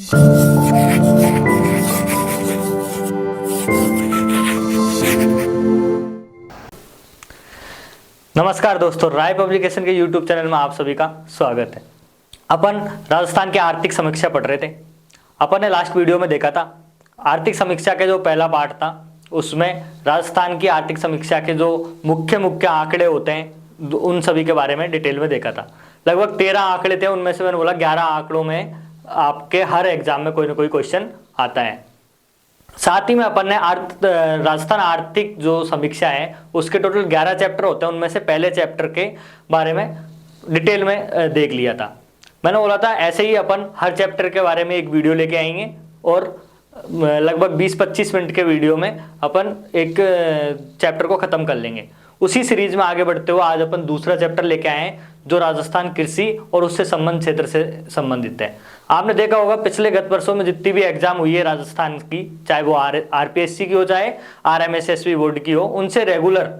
नमस्कार दोस्तों, राय पब्लिकेशन के YouTube चैनल में आप सभी का स्वागत है। अपन राजस्थान की आर्थिक समीक्षा पढ़ रहे थे। अपन ने लास्ट वीडियो में देखा था आर्थिक समीक्षा के जो पहला पार्ट था उसमें राजस्थान की आर्थिक समीक्षा के जो मुख्य मुख्य आंकड़े होते हैं उन सभी के बारे में डिटेल में देखा था। लगभग 13 आंकड़े थे, उनमें से मैंने बोला 11 आंकड़ों में आपके हर एग्जाम में कोई ना कोई क्वेश्चन आता है। साथ ही में अपन ने राजस्थान आर्थिक जो समीक्षा है उसके टोटल 11 चैप्टर होते हैं, उनमें से पहले चैप्टर के बारे में डिटेल में देख लिया था। मैंने बोला था ऐसे ही अपन हर चैप्टर के बारे में एक वीडियो लेके आएंगे और लगभग 20-25 मिनट के वीडियो में अपन एक चैप्टर को खत्म कर लेंगे। उसी सीरीज में आगे बढ़ते हुए आज अपन दूसरा चैप्टर लेके आए हैं जो राजस्थान कृषि और उससे संबंध क्षेत्र से संबंधित है। आपने देखा होगा पिछले गत वर्षों में जितनी भी एग्जाम हुई है राजस्थान की, चाहे वो आरपीएससी की हो चाहे आरएमएसएसबी बोर्ड की हो, उनसे रेगुलर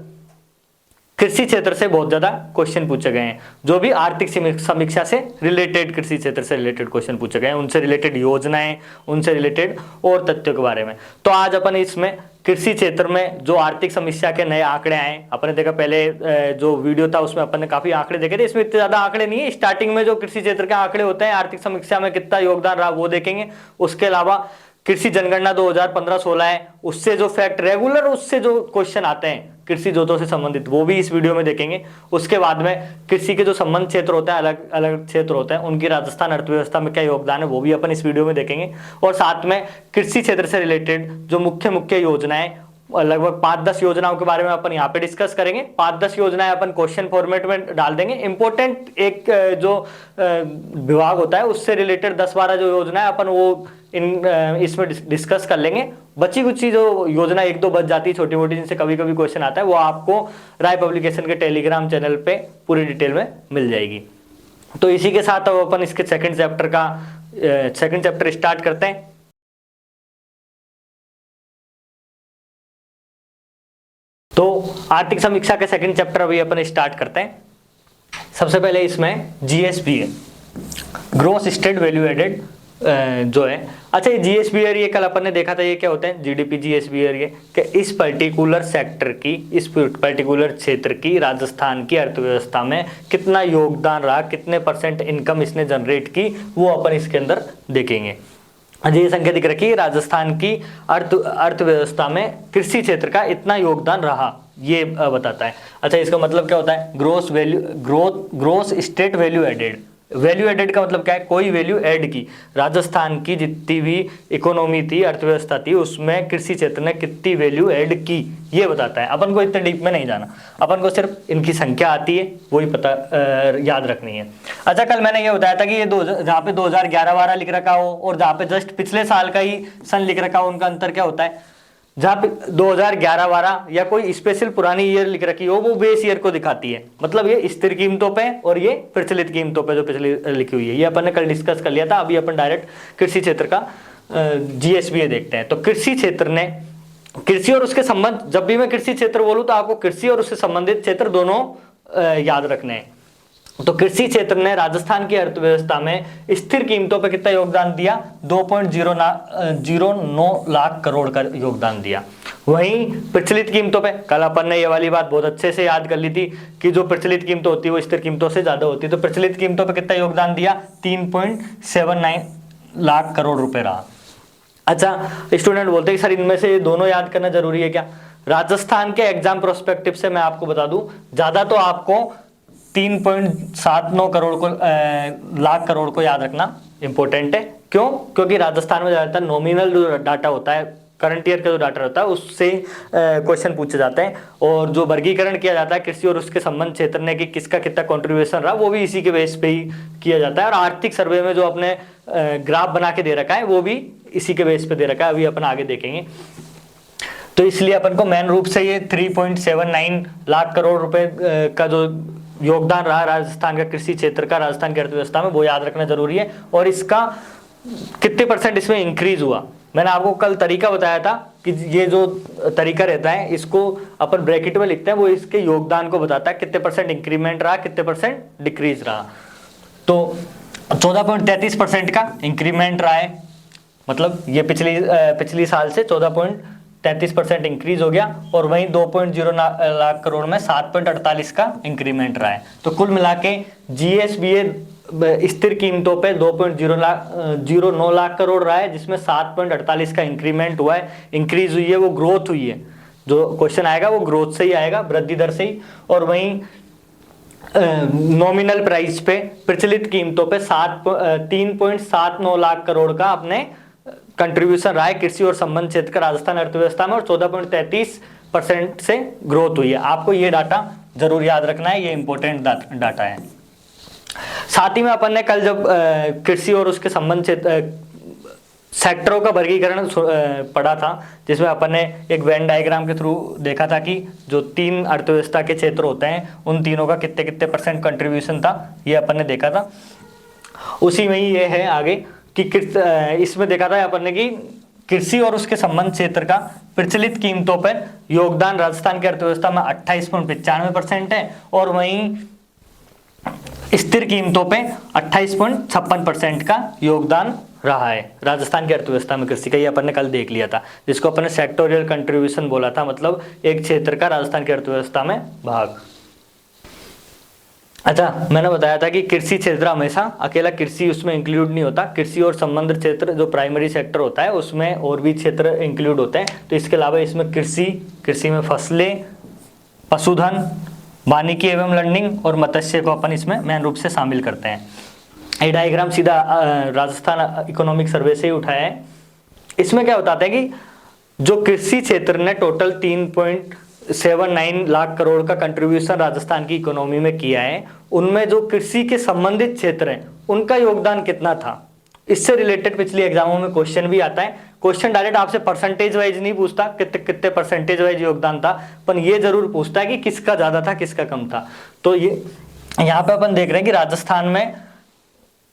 कृषि क्षेत्र से बहुत ज्यादा क्वेश्चन पूछे गए हैं। जो भी आर्थिक समीक्षा से रिलेटेड, कृषि क्षेत्र से रिलेटेड क्वेश्चन पूछे गए हैं, उनसे रिलेटेड योजनाएं, उनसे रिलेटेड और तथ्यों के बारे में। तो आज अपन इसमें कृषि क्षेत्र में जो आर्थिक समीक्षा के नए आंकड़े आए, अपन ने देखा पहले जो वीडियो था उसमें अपन ने काफी आंकड़े देखे थे। इसमें इतने ज्यादा आंकड़े नहीं है। स्टार्टिंग में जो कृषि क्षेत्र के आंकड़े होते हैं, आर्थिक समीक्षा में कितना योगदान रहा वो देखेंगे। उसके अलावा कृषि जनगणना 2015-16 है, उससे जो फैक्ट रेगुलर उससे जो क्वेश्चन आते हैं कृषि जोतों से संबंधित, वो भी इस वीडियो में देखेंगे। उसके बाद में कृषि के जो संबंध क्षेत्र होते हैं, अलग अलग क्षेत्र होते हैं, उनकी राजस्थान अर्थव्यवस्था में क्या योगदान है वो भी अपन इस वीडियो में देखेंगे। और साथ में कृषि क्षेत्र से रिलेटेड जो मुख्य मुख्य योजनाएं, लगभग 5-10 योजनाओं के बारे में अपन यहाँ पे डिस्कस करेंगे। 5-10 योजनाएं अपन क्वेश्चन फॉर्मेट में डाल देंगे। इंपॉर्टेंट एक जो विभाग होता है उससे रिलेटेड 10-12 जो योजना है अपन वो इसमें डिस्कस कर लेंगे। बची कुछ जो योजना 1-2 बच जाती है छोटी मोटी, जिनसे कभी कभी क्वेश्चन आता है, वो आपको राय पब्लिकेशन के टेलीग्राम चैनल पे पूरी डिटेल में मिल जाएगी। तो इसी के साथ अब अपन इसके सेकंड चैप्टर स्टार्ट करते हैं। तो आर्थिक समीक्षा के सेकंड चैप्टर अभी अपन स्टार्ट करते हैं। सबसे पहले इसमें जीएसपी है, ग्रोस स्टेट वैल्यू एडेड जो है। अच्छा, ये जीएसबीआर, ये कल अपन ने देखा था ये क्या होता है, जीडीपी जीएसबीआर, ये कि इस पर्टिकुलर सेक्टर की, इस पर्टिकुलर क्षेत्र की, राजस्थान की अर्थव्यवस्था में कितना योगदान रहा, कितने % इनकम इसने जनरेट की, वो अपन इसके अंदर देखेंगे। ये संख्या दिख रखी है, राजस्थान की अर्थव्यवस्था में कृषि क्षेत्र का इतना योगदान रहा, ये बताता है। अच्छा, इसका मतलब क्या होता है, gross state value added. Value added का मतलब क्या है, कोई वैल्यू ऐड की। राजस्थान की जितनी भी इकोनॉमी थी, अर्थव्यवस्था थी, उसमें कृषि क्षेत्र ने कितनी वैल्यू ऐड की, ये बताता है। अपन को इतने डीप में नहीं जाना, अपन को सिर्फ इनकी संख्या आती है वही पता याद रखनी है। अच्छा, कल मैंने ये बताया था कि ये जहाँ पे 2011-12 लिख रखा हो और जहाँ पे जस्ट पिछले साल का ही सन लिख रखा हो, उनका अंतर क्या होता है। जहाँ पे 2011-12 या कोई स्पेशल पुरानी ईयर लिख रखी हो, वो बेस ईयर को दिखाती है। मतलब ये स्थिर कीमतों पे और ये प्रचलित कीमतों पे जो पिछली लिखी हुई है, ये अपन ने कल डिस्कस कर लिया था। अभी अपन डायरेक्ट कृषि क्षेत्र का जीएसबी देखते हैं। तो कृषि क्षेत्र ने, कृषि और उसके संबंध, जब भी मैं कृषि क्षेत्र बोलूँ तो आपको कृषि और उससे संबंधित क्षेत्र दोनों याद रखने हैं। तो कृषि क्षेत्र ने राजस्थान की अर्थव्यवस्था में स्थिर कीमतों पर कितना योगदान दिया, 2.09 लाख करोड़ का योगदान दिया। वहीं प्रचलित कीमतों पे, कल अपन ने ये वाली बात बहुत अच्छे से याद कर ली थी कि जो प्रचलित कीमत होती है वो स्थिर कीमतों से ज्यादा होती है। तो प्रचलित कीमतों पे कितना योगदान दिया, 3.79 लाख करोड़ रुपए रहा। अच्छा, स्टूडेंट बोलते हैं सर इनमें से दोनों याद करना जरूरी है क्या। राजस्थान के एग्जाम प्रोस्पेक्टिव से मैं आपको बता दूं, ज्यादा तो आपको 3.79 करोड़ को लाख करोड़ को याद रखना इंपॉर्टेंट है। क्यों? क्योंकि राजस्थान में ज्यादातर नॉमिनल जो डाटा होता है, करंट ईयर का जो डाटा होता है, उससे क्वेश्चन पूछे जाते हैं। और जो वर्गीकरण किया जाता है कृषि और उसके संबंध क्षेत्र ने कि किसका कितना कंट्रीब्यूशन रहा, वो भी इसी के बेस पे ही किया जाता है। और आर्थिक सर्वे में जो अपने ग्राफ बना के दे रखा है वो भी इसी के बेस पे दे रखा है, अभी अपन आगे देखेंगे। तो इसलिए अपन को मेन रूप से ये 3.79 लाख करोड़ रुपए का जो योगदान रहा राजस्थान का कृषि क्षेत्र का राजस्थान की अर्थव्यवस्था में, वो याद रखना जरूरी है। और इसका कितने % इसमें इंक्रीज हुआ, मैंने आपको कल तरीका बताया था कि ये जो तरीका रहता है इसको अपन ब्रैकेट में लिखते हैं, वो इसके योगदान को बताता है, कितने % इंक्रीमेंट रहा, कितने % डिक्रीज रहा। तो 14.33% का इंक्रीमेंट रहा है मतलब ये पिछली साल से 14.33% इंक्रीज हो गया, और वहीं 2.0 लाख करोड़ में 7.48 का इंक्रीमेंट रहा है। तो कुल मिला के GSBA स्थिर कीमतों पे 2.09 लाख करोड़ रहा है, जिसमें 7.48 का इंक्रीमेंट हुआ है, इंक्रीज हुई है, वो ग्रोथ हुई है। जो क्वेश्चन आएगा वो ग्रोथ से ही आएगा, वृद्धि दर से ही। और वहीं नॉमिनल प्राइस पे प्रचलित कीमतों पे 3.79 लाख करोड़ का अपने कंट्रीब्यूशन रहा है कृषि और संबंध क्षेत्र का राजस्थान अर्थव्यवस्था में, और 14.33% से ग्रोथ हुई है। आपको ये डाटा जरूर याद रखना है, ये इंपॉर्टेंट डाटा है। साथ ही में अपन ने कल जब कृषि और उसके संबंध क्षेत्र सेक्टरों का वर्गीकरण पढ़ा था, जिसमें अपन ने एक वेन डायग्राम के थ्रू देखा था कि जो 3 अर्थव्यवस्था के क्षेत्र होते हैं उन तीनों का कितने कितने % कंट्रीब्यूशन था, ये अपन ने देखा था। उसी में ही ये है आगे कि इसमें देखा था अपन ने कि कृषि और उसके संबंध क्षेत्र का प्रचलित कीमतों पर योगदान राजस्थान की अर्थव्यवस्था में 28.95% है, और वहीं स्थिर कीमतों पे 28.56% का योगदान रहा है राजस्थान की अर्थव्यवस्था में कृषि का। ये अपन ने कल देख लिया था, जिसको अपन ने सेक्टोरियल कंट्रीब्यूशन बोला था, मतलब एक क्षेत्र का राजस्थान की अर्थव्यवस्था में भाग। अच्छा, मैंने बताया था कि कृषि क्षेत्र हमेशा अकेला कृषि उसमें इंक्लूड नहीं होता, कृषि और संबंध क्षेत्र जो प्राइमरी सेक्टर होता है उसमें और भी क्षेत्र इंक्लूड होते हैं। तो इसके अलावा इसमें कृषि में फसलें, पशुधन, वानिकी एवं लर्निंग और मत्स्य को अपन इसमें मेन रूप से शामिल करते हैं। ये डायग्राम सीधा राजस्थान इकोनॉमिक सर्वे से ही उठाया है। इसमें क्या बताते हैं कि जो कृषि क्षेत्र ने टोटल 3.79 लाख करोड़ का कंट्रीब्यूशन राजस्थान की इकोनॉमी में किया है, उनमें जो कृषि के संबंधित क्षेत्र हैं उनका योगदान कितना था। इससे रिलेटेड पिछले एग्जामों में क्वेश्चन भी आता है। क्वेश्चन डायरेक्ट आपसे परसेंटेज वाइज नहीं पूछता कितने कितने परसेंटेज वाइज योगदान था, पर ये जरूर पूछता है कि किसका ज्यादा था किसका कम था। तो ये यहाँ पे अपन देख रहे हैं कि राजस्थान में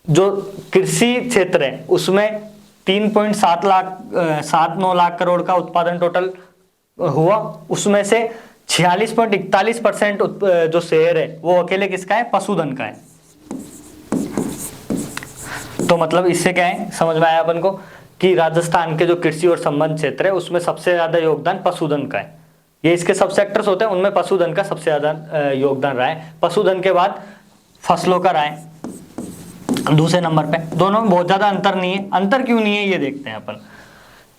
जो कृषि क्षेत्र है उसमें 3.79 लाख करोड़ का उत्पादन टोटल हुआ, उसमें से 46.41% जो शेयर है वो अकेले किसका है, पशुधन का है। तो मतलब इससे क्या है, समझ में आया अपन को कि राजस्थान के जो कृषि और संबंध क्षेत्र है उसमें सबसे ज्यादा योगदान पशुधन का है। ये इसके सब सेक्टर्स होते हैं, उनमें पशुधन का सबसे ज्यादा योगदान रहा है। पशुधन के बाद फसलों का रहा है दूसरे नंबर पे। दोनों में बहुत ज्यादा अंतर नहीं है। अंतर क्यों नहीं है ये देखते हैं अपन।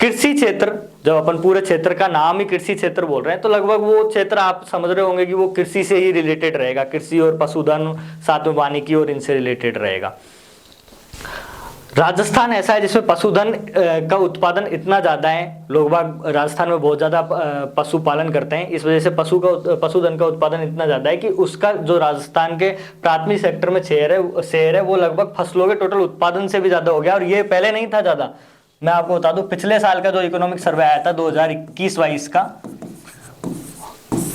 कृषि क्षेत्र, जब अपन पूरे क्षेत्र का नाम ही कृषि क्षेत्र बोल रहे हैं तो लगभग वो क्षेत्र आप समझ रहे होंगे कि वो कृषि से ही रिलेटेड रहेगा, कृषि और पशुधन साथ में वानिकी और इनसे रिलेटेड रहेगा। राजस्थान ऐसा है जिसमें पशुधन का उत्पादन इतना ज्यादा है, लोग बाग राजस्थान में बहुत ज्यादा पशुपालन करते हैं, इस वजह से पशुधन का उत्पादन इतना ज्यादा है कि उसका जो राजस्थान के प्राथमिक सेक्टर में शेयर है वो लगभग फसलों के टोटल उत्पादन से भी ज्यादा हो गया। और ये पहले नहीं था ज्यादा। मैं आपको बता दूं, पिछले साल का जो इकोनॉमिक सर्वे आया था 2021-22 का,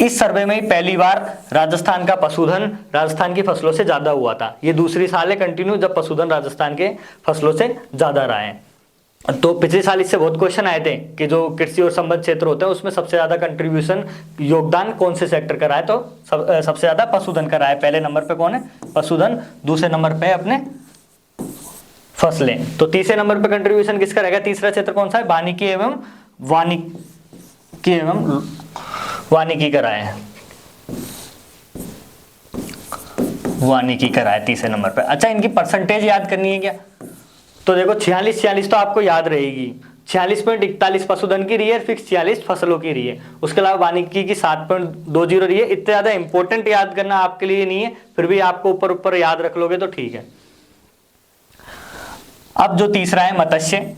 इस सर्वे में ही पहली बार राजस्थान का पशुधन राजस्थान की फसलों से ज्यादा हुआ था। ये दूसरी साल है कंटिन्यू जब पशुधन राजस्थान के फसलों से ज्यादा रहा है। तो पिछले साल इससे बहुत क्वेश्चन आए थे कि जो कृषि और संबद्ध क्षेत्र होते हैं उसमें सबसे ज्यादा कंट्रीब्यूशन योगदान कौन से सेक्टर का रहा है, तो सबसे ज्यादा पशुधन का रहा है। पहले नंबर पे कौन है, पशुधन, दूसरे नंबर पे अपने फसलें। तो तीसरे नंबर पे कंट्रीब्यूशन किसका रहेगा, तीसरा क्षेत्र कौन सा है, वानिकी का रहा है, वानिकी का रहा है तीसरे नंबर पे। अच्छा, इनकी परसेंटेज याद करनी है क्या, तो देखो 46 तो आपको याद रहेगी। 46.41 पशुधन की रही है, फिक्स 46 फसलों की रही है। उसके अलावा वानिकी की 7.20 रही है। इतने ज्यादा इंपॉर्टेंट याद करना आपके लिए नहीं है, फिर भी आपको ऊपर ऊपर याद रख लोगे तो ठीक है। अब जो तीसरा है मत्स्य,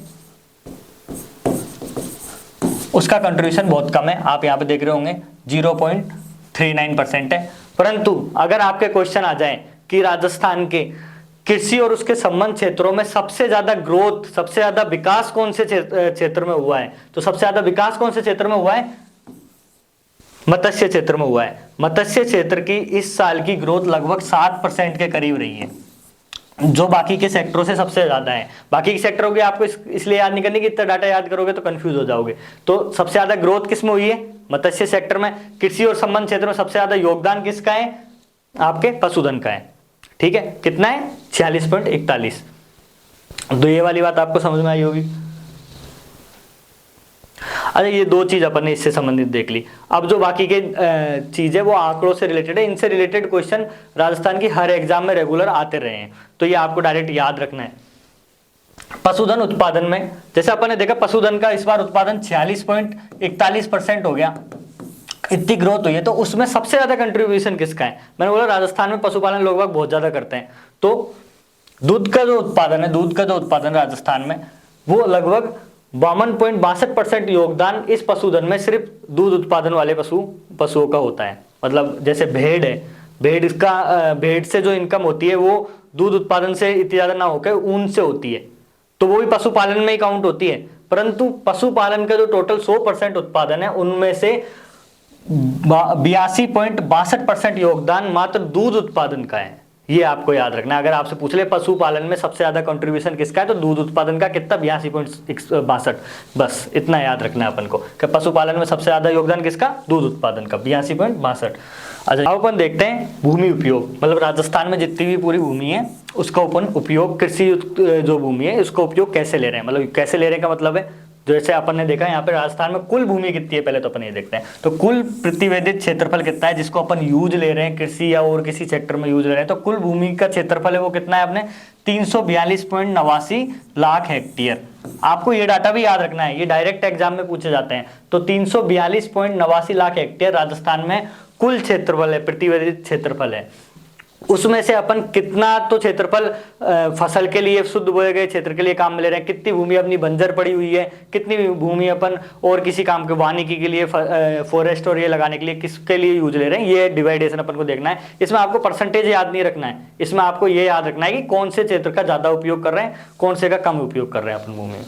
उसका कंट्रीब्यूशन बहुत कम है, आप यहां पे देख रहे होंगे 0.39% है। परंतु अगर आपके क्वेश्चन आ जाए कि राजस्थान के कृषि और उसके संबंध क्षेत्रों में सबसे ज्यादा ग्रोथ, सबसे ज्यादा विकास कौन से क्षेत्र में हुआ है, तो सबसे ज्यादा विकास कौन से क्षेत्र में हुआ है, मत्स्य क्षेत्र में हुआ है। मत्स्य क्षेत्र की इस साल की ग्रोथ लगभग 7% के करीब रही है, जो बाकी के सेक्टरों से सबसे ज्यादा है। बाकी के सेक्टरों की आपको इसलिए याद नहीं करनी कि इतना डाटा याद करोगे तो कंफ्यूज हो जाओगे। तो सबसे ज्यादा ग्रोथ किस में हुई है, मत्स्य सेक्टर में। कृषि और संबंध क्षेत्र में सबसे ज्यादा योगदान किसका है, आपके पशुधन का है। ठीक है, कितना है, 46.41। तो ये वाली बात आपको समझ में आई होगी। अच्छा, ये दो चीज अपन ने इससे संबंधित देख ली। अब जो बाकी के चीज है वो आंकड़ों से रिलेटेड है। इनसे रिलेटेड क्वेश्चन राजस्थान की हर एग्जाम में रेगुलर आते रहे हैं, तो ये आपको डायरेक्ट याद रखना है। पशुधन उत्पादन में जैसे अपन ने देखा, पशुधन का इस बार उत्पादन 46.41% हो गया, इतनी ग्रोथ हुई है। तो उसमें सबसे ज्यादा कंट्रीब्यूशन किसका है? मैंने बोला राजस्थान में पशुपालन लोग बहुत ज्यादा करते हैं, तो दूध का जो उत्पादन है, दूध का जो उत्पादन राजस्थान में, वो लगभग 52.62% योगदान इस पशुधन में सिर्फ दूध उत्पादन वाले पशुओं का होता है। मतलब जैसे भेड़ है, भेड़ से जो इनकम होती है वो दूध उत्पादन से इतनी ज्यादा ना होकर ऊन से होती है, तो वो भी पशुपालन में ही काउंट होती है। परंतु पशुपालन का जो टोटल 100% उत्पादन है, उनमें से 82.62% योगदान मात्र दूध उत्पादन का है। ये आपको याद रखना है। अगर आपसे पूछ ले पशुपालन में सबसे ज्यादा कंट्रीब्यूशन किसका है, तो दूध उत्पादन का कितना, 82.62। बस इतना याद रखना है अपन को कि पशुपालन में सबसे ज्यादा योगदान किसका, दूध उत्पादन का, 82.62। अच्छा, अब अपन देखते हैं भूमि उपयोग। मतलब राजस्थान में जितनी भी पूरी भूमि है उसका अपन उपयोग, कृषि जो भूमि है उसका उपयोग कैसे ले रहे हैं। मतलब कैसे ले रहे हैं का मतलब है, जैसे अपन ने देखा यहाँ पे राजस्थान में कुल भूमि कितनी है, पहले तो अपन ये देखते हैं। तो कुल प्रतिवेदित क्षेत्रफल कितना है जिसको अपन यूज ले रहे हैं, कृषि या और किसी सेक्टर में यूज ले रहे हैं, तो कुल भूमि का क्षेत्रफल है वो कितना है अपने 342.89 लाख हेक्टेयर। आपको ये डाटा भी याद रखना है, ये डायरेक्ट एग्जाम में पूछे जाते हैं। तो 342.89 लाख हेक्टेयर राजस्थान में कुल क्षेत्रफल है, प्रतिवेदित क्षेत्रफल है। उसमें से अपन कितना तो क्षेत्रफल फसल के लिए, शुद्ध बोए गए क्षेत्र के लिए काम में ले रहे हैं, कितनी भूमि अपनी बंजर पड़ी हुई है, कितनी भूमि अपन और किसी काम के वानिकी के लिए, फॉरेस्ट और ये लगाने के लिए किसके लिए यूज ले रहे हैं, ये डिवाइडेशन अपन को देखना है। इसमें आपको परसेंटेज याद नहीं रखना है, इसमें आपको ये याद रखना है कि कौन से क्षेत्र का ज्यादा उपयोग कर रहे हैं, कौन से का कम उपयोग कर रहे हैं अपन भूमि में।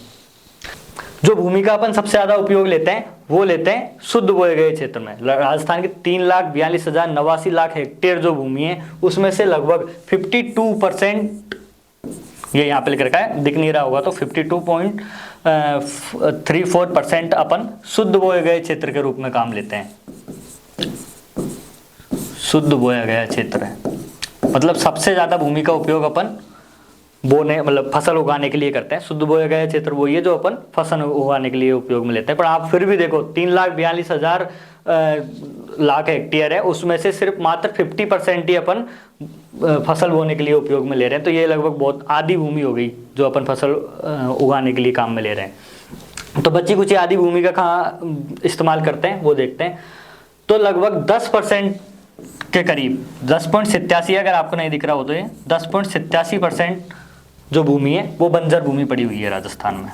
जो भूमि का अपन सबसे ज्यादा उपयोग लेते हैं वो लेते हैं शुद्ध बोए गए क्षेत्र में। राजस्थान के 3,42,089 लाख हेक्टेयर जो भूमि है उसमें से लगभग 52%, ये यहाँ पे लिख रखा है, दिख नहीं रहा होगा, तो 52.34% अपन शुद्ध बोए गए क्षेत्र के रूप में काम लेते हैं। शुद्ध बोया गया क्षेत्र है मतलब सबसे ज्यादा भूमि का उपयोग अपन बोने, मतलब फसल उगाने के लिए करते हैं। शुद्ध बोया गया क्षेत्र वो ये जो अपन फसल उगाने के लिए उपयोग में लेते हैं। पर आप फिर भी देखो 3,42,000 लाख हेक्टेयर है, उसमें से सिर्फ मात्र 50% ही अपन फसल बोने के लिए उपयोग में ले रहे हैं। तो ये लगभग बहुत आधी भूमि हो गई जो अपन फसल उगाने के लिए काम में ले रहे हैं। तो बच्ची कुछ आधी भूमि का कहाँ इस्तेमाल करते हैं वो देखते हैं। तो लगभग 10% के करीब, 10.87, अगर आपको नहीं दिख रहा हो तो ये 10.87% जो भूमि है वो बंजर भूमि पड़ी हुई है राजस्थान में।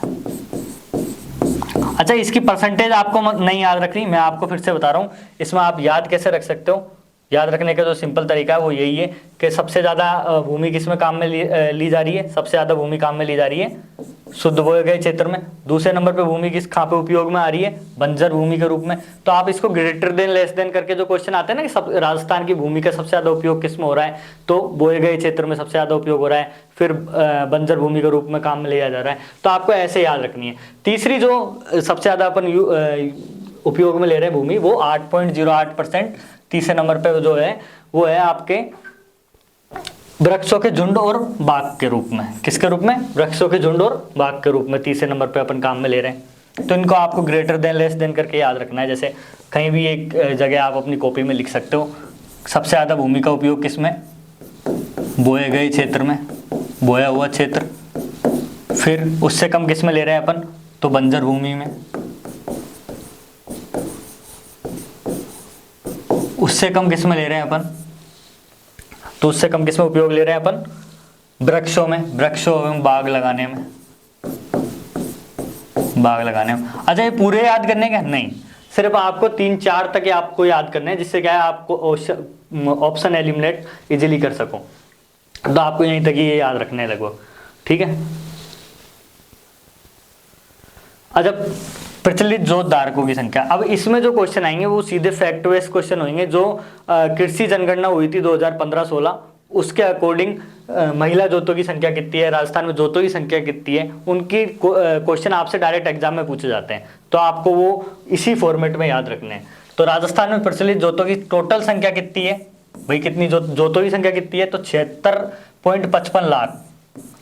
अच्छा, इसकी परसेंटेज आपको नहीं याद रखनी, मैं आपको फिर से बता रहा हूं। इसमें आप याद कैसे रख सकते हो, याद रखने का जो सिंपल तरीका है वो यही है कि सबसे ज्यादा भूमि किस में काम में ली जा रही है, सबसे ज्यादा भूमि काम में ली जा रही है शुद्ध बोए गए क्षेत्र में। दूसरे नंबर पे भूमि किस कहाँ पे उपयोग में आ रही है, बंजर भूमि के रूप में। तो आप इसको ग्रेटर देन लेस देन करके जो क्वेश्चन आते हैं ना कि सब राजस्थान की भूमि का सबसे ज्यादा उपयोग किस में हो रहा है, तो बोए गए क्षेत्र में सबसे ज्यादा उपयोग हो रहा है, फिर बंजर भूमि के रूप में काम में लिया जा रहा है। तो आपको ऐसे याद रखनी है। तीसरी जो सबसे ज्यादा अपन उपयोग में ले रहे हैं भूमि वो 8.08%, तीसरे नंबर पे जो है वो है आपके वृक्षों के झुंड और बाग के रूप में। किसके रूप में? वृक्षों के झुंड और बाग के रूप में तीसरे नंबर पे अपन काम में ले रहे हैं। तो इनको आपको ग्रेटर देन लेस देन करके याद रखना है। जैसे कहीं भी एक जगह आप अपनी कॉपी में लिख सकते हो, सबसे ज्यादा भूमि का उपयोग किसमें, बोए गए क्षेत्र में, बोया हुआ क्षेत्र। फिर उससे कम किसमें ले रहे हैं अपन, तो बंजर भूमि में। उससे कम किसमें ले रहे हैं अपन, तो उससे कम किसमें उपयोग ले रहे हैं अपन, वृक्षों में, वृक्षों एवं बाग लगाने में, बाग लगाने में। अच्छा, ये पूरे याद करने का नहीं, सिर्फ आपको 3-4 तक आपको याद करने हैं, जिससे क्या है आपको ऑप्शन एलिमिनेट इजीली कर सको। तो आपको यहीं तक ये याद रखने लगभग, ठीक है। अच्छा, प्रचलित जोत धारकों की संख्या। अब इसमें जो क्वेश्चन आएंगे वो सीधे फैक्ट बेस्ड क्वेश्चन होंगे। जो कृषि जनगणना हुई थी 2015-16 उसके अकॉर्डिंग महिला जोतों की संख्या कितनी है, राजस्थान में जोतों की संख्या कितनी है, उनकी क्वेश्चन आपसे डायरेक्ट एग्जाम में पूछे जाते हैं। तो आपको वो इसी फॉर्मेट में याद रखने हैं। तो राजस्थान में प्रचलित जोतों की टोटल संख्या कितनी है भाई, कितनी जोतों की संख्या कितनी है, तो 76.55 लाख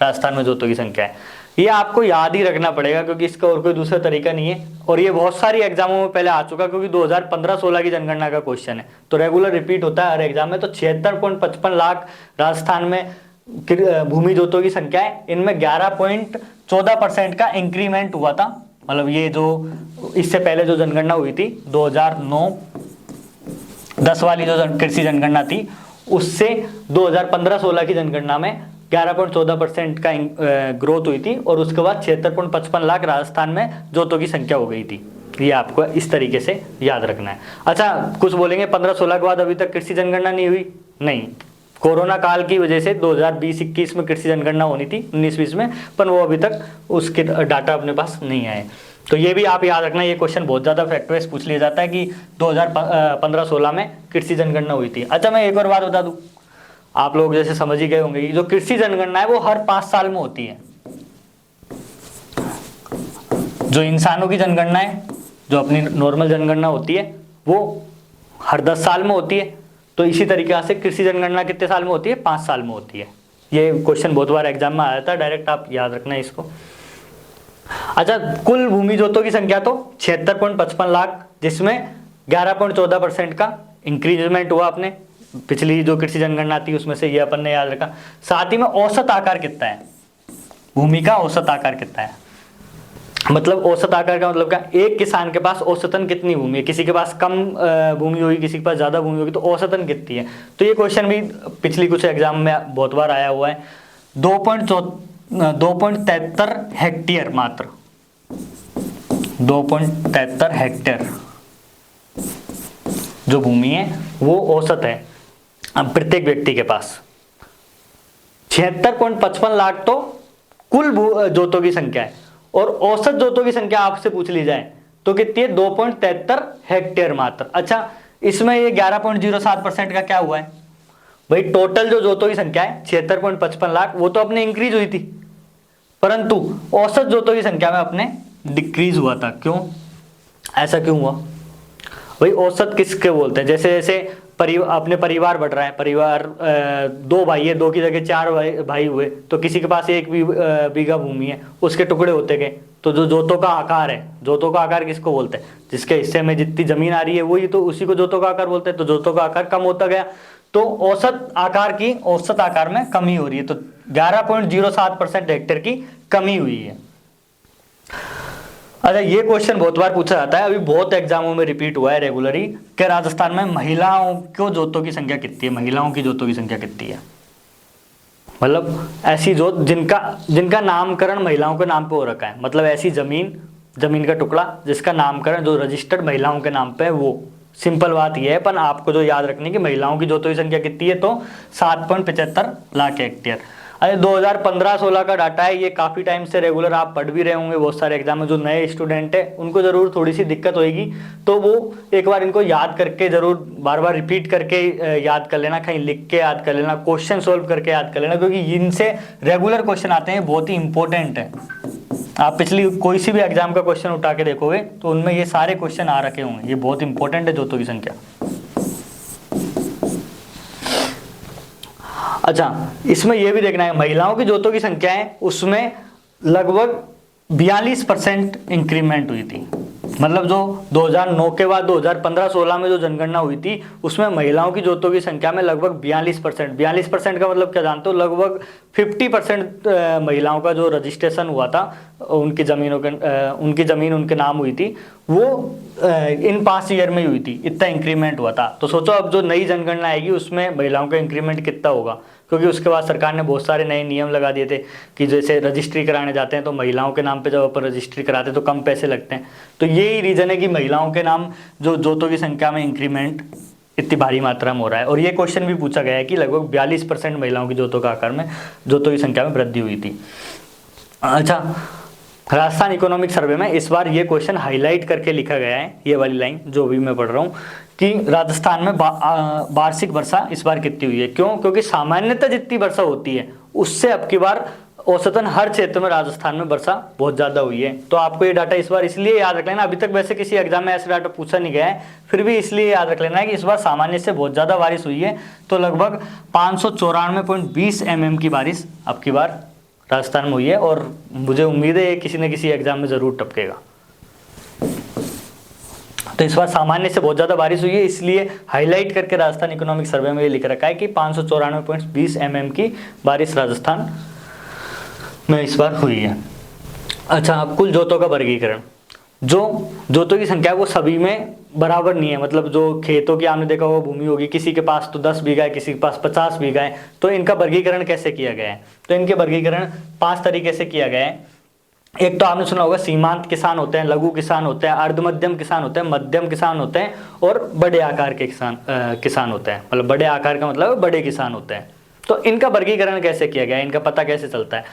राजस्थान में जोतों की संख्या है। ये आपको याद ही रखना पड़ेगा क्योंकि इसका और कोई दूसरा तरीका नहीं है, और ये बहुत सारी एग्जामों में पहले आ चुका क्योंकि 2015-16 की जनगणना का क्वेश्चन है, तो रेगुलर रिपीट होता है हर एग्जाम में। तो 76.55 लाख राजस्थान में भूमि जोतों की संख्या है, इनमें 11.14% का इंक्रीमेंट हुआ था। मतलब ये जो इससे पहले जो जनगणना हुई थी 2009-10 वाली जो कृषि जनगणना थी, उससे 2015-16 की जनगणना में 11.14% का ग्रोथ हुई थी, और उसके बाद 76.55 लाख राजस्थान में जोतों की संख्या हो गई थी। ये आपको इस तरीके से याद रखना है। अच्छा, कुछ बोलेंगे 15-16 के बाद अभी तक कृषि जनगणना नहीं हुई? नहीं, कोरोना काल की वजह से 2020-21 में कृषि जनगणना होनी थी, 19-20 में, पर वो अभी तक उसके डाटा अपने पास नहीं आए। तो ये भी आप याद रखना, ये क्वेश्चन बहुत ज़्यादा फैक्ट वाइज पूछ लिया जाता है कि 2015-16 में कृषि जनगणना हुई थी। अच्छा, मैं एक और बात बता दूं, आप लोग जैसे समझ ही गए होंगे, जो कृषि जनगणना है वो हर 5 साल में होती है। जो इंसानों की जनगणना है, जो अपनी नॉर्मल जनगणना होती है, वो हर 10 साल में होती है। तो इसी तरीके से कृषि जनगणना कितने साल में होती है? 5 साल में होती है। ये क्वेश्चन बहुत बार एग्जाम में आया था, डायरेक्ट आप याद रखना है इसको। अच्छा, कुल भूमि जोतों की संख्या तो 76.55 लाख, जिसमें 11.14% का इंक्रीजमेंट हुआ अपने पिछली जो कृषि जनगणना थी उसमें से, ये अपन ने याद रखा। साथ ही में औसत आकार कितना है, भूमि का औसत आकार कितना है, मतलब औसत आकार का मतलब क्या, एक किसान के पास औसतन कितनी भूमि है, किसी के पास कम भूमि होगी, किसी के पास ज्यादा भूमि होगी, तो औसतन कितनी है। तो ये क्वेश्चन भी पिछली कुछ एग्जाम में बहुत बार आया हुआ है। 2.73 हेक्टेयर, मात्र 2.73 हेक्टेयर जो भूमि है वो औसत है अब प्रत्येक व्यक्ति के पास। 76.55 लाख तो कुल जोतों की संख्या है, और औसत जोतों की संख्या आपसे पूछ ली जाए तो कितनी है? 2.73 हेक्टेयर मात्र। अच्छा, इसमें ये 11.07% का क्या हुआ है भाई? टोटल जो जोतों की संख्या है 76.55 लाख, वो तो अपने इंक्रीज हुई थी, परंतु औसत जोतों की संख्या में अपने डिक्रीज हुआ था। क्यों, ऐसा क्यों हुआ भाई? औसत किसके बोलते हैं? जैसे जैसे अपने परिवार बढ़ रहा है, परिवार 2 भाई है, 2 की जगह 4 भाई हुए, तो किसी के पास 1 बीघा भूमि है, उसके टुकड़े होते गए, तो जो जोतों का आकार है, जोतों का आकार किसको बोलते हैं? जिसके हिस्से में जितनी जमीन आ रही है वही तो उसी को जोतों का आकार बोलते हैं। तो जोतों का आकार कम होता गया, तो औसत आकार में कमी हो रही है, तो 11.07% हेक्टेयर की कमी हुई है। अच्छा, ये क्वेश्चन बहुत बार पूछा जाता है, अभी बहुत एग्जामों में रिपीट हुआ है रेगुलरली, कि राजस्थान में महिलाओं को जोतों की संख्या कितनी है, महिलाओं की जोतों की संख्या कितनी है। मतलब ऐसी जोत जिनका नामकरण महिलाओं के नाम पे हो रखा है, मतलब ऐसी जमीन का टुकड़ा जिसका नामकरण जो रजिस्टर्ड महिलाओं के नाम पे है, वो। सिंपल बात यह है, पर आपको जो याद रखनी है कि महिलाओं की जोतों की संख्या कितनी है, तो 7.75 लाख हेक्टेयर। अरे 2015-16 का डाटा है, ये काफ़ी टाइम से रेगुलर आप पढ़ भी रहे होंगे बहुत सारे एग्जाम में। जो नए स्टूडेंट है उनको ज़रूर थोड़ी सी दिक्कत होगी, तो वो एक बार इनको याद करके ज़रूर बार बार रिपीट करके याद कर लेना, कहीं लिख के याद कर लेना, क्वेश्चन सोल्व करके याद कर लेना, क्योंकि इनसे रेगुलर क्वेश्चन आते हैं, बहुत ही इंपॉर्टेंट है। आप पिछली कोई सी भी एग्जाम का क्वेश्चन उठा के देखोगे तो उनमें ये सारे क्वेश्चन आ रखे होंगे, ये बहुत इंपॉर्टेंट है जोतों की संख्या। अच्छा, इसमें यह भी देखना है, महिलाओं की जोतों की संख्या है उसमें लगभग 42% इंक्रीमेंट हुई थी। मतलब जो 2009 के बाद 2015-16 में जो जनगणना हुई थी उसमें महिलाओं की जोतों की संख्या में लगभग 42% का मतलब क्या जानते हो? लगभग 50% महिलाओं का जो रजिस्ट्रेशन हुआ था, उनकी जमीन उनके नाम हुई थी, वो इन 5 ईयर में हुई थी, इतना इंक्रीमेंट हुआ था। तो सोचो अब जो नई जनगणना आएगी उसमें महिलाओं का इंक्रीमेंट कितना होगा, क्योंकि उसके बाद सरकार ने बहुत सारे नए नियम लगा दिए थे कि जैसे रजिस्ट्री कराने जाते हैं तो महिलाओं के नाम पे जब अपन रजिस्ट्री कराते हैं तो कम पैसे लगते हैं। तो यही रीज़न है कि महिलाओं के नाम जो जोतों की संख्या में इंक्रीमेंट इतनी भारी मात्रा में हो रहा है। और ये क्वेश्चन भी पूछा गया है कि लगभग 42% महिलाओं की जोतों का आकार में जोतों की संख्या में वृद्धि हुई थी। अच्छा, राजस्थान इकोनॉमिक सर्वे में इस बार ये क्वेश्चन हाईलाइट करके लिखा गया है, ये वाली लाइन जो भी मैं पढ़ रहा हूँ, कि राजस्थान में वार्षिक वर्षा इस बार कितनी हुई है। क्यों? क्योंकि सामान्यतः जितनी वर्षा होती है उससे अब की बार औसतन हर क्षेत्र में राजस्थान में वर्षा बहुत ज़्यादा हुई है। तो आपको ये डाटा इस बार इसलिए याद रख लेना, अभी तक वैसे किसी एग्जाम में ऐसा डाटा पूछा नहीं गया है, फिर भी इसलिए याद रख लेना है कि इस बार सामान्य से बहुत ज़्यादा बारिश हुई है। तो लगभग 594.20 mm की बारिश अब की बार राजस्थान में हुई है और मुझे उम्मीद है ये किसी न किसी एग्जाम में ज़रूर टपकेगा। तो इस बार सामान्य से बहुत ज़्यादा बारिश हुई है, इसलिए हाईलाइट करके राजस्थान इकोनॉमिक सर्वे में ये लिख रखा है कि 594.20 mm की बारिश राजस्थान में इस बार हुई है। अच्छा, अब कुल जोतों का वर्गीकरण। जो जोतों की संख्या है वो सभी में बराबर नहीं है, मतलब जो खेतों की आपने देखा होगा भूमि होगी, किसी के पास तो 10 बीघा है, किसी के पास 50 बीघा है। तो इनका वर्गीकरण कैसे किया गया है? तो इनके वर्गीकरण 5 तरीके से किया गया है। एक तो आपने सुना होगा सीमांत किसान होते हैं, लघु किसान होते हैं, अर्ध मध्यम किसान होते हैं, मध्यम किसान होते हैं और बड़े आकार के किसान होते हैं। मतलब बड़े आकार का मतलब बड़े किसान होते हैं। तो इनका वर्गीकरण कैसे किया गया है, इनका पता कैसे चलता है?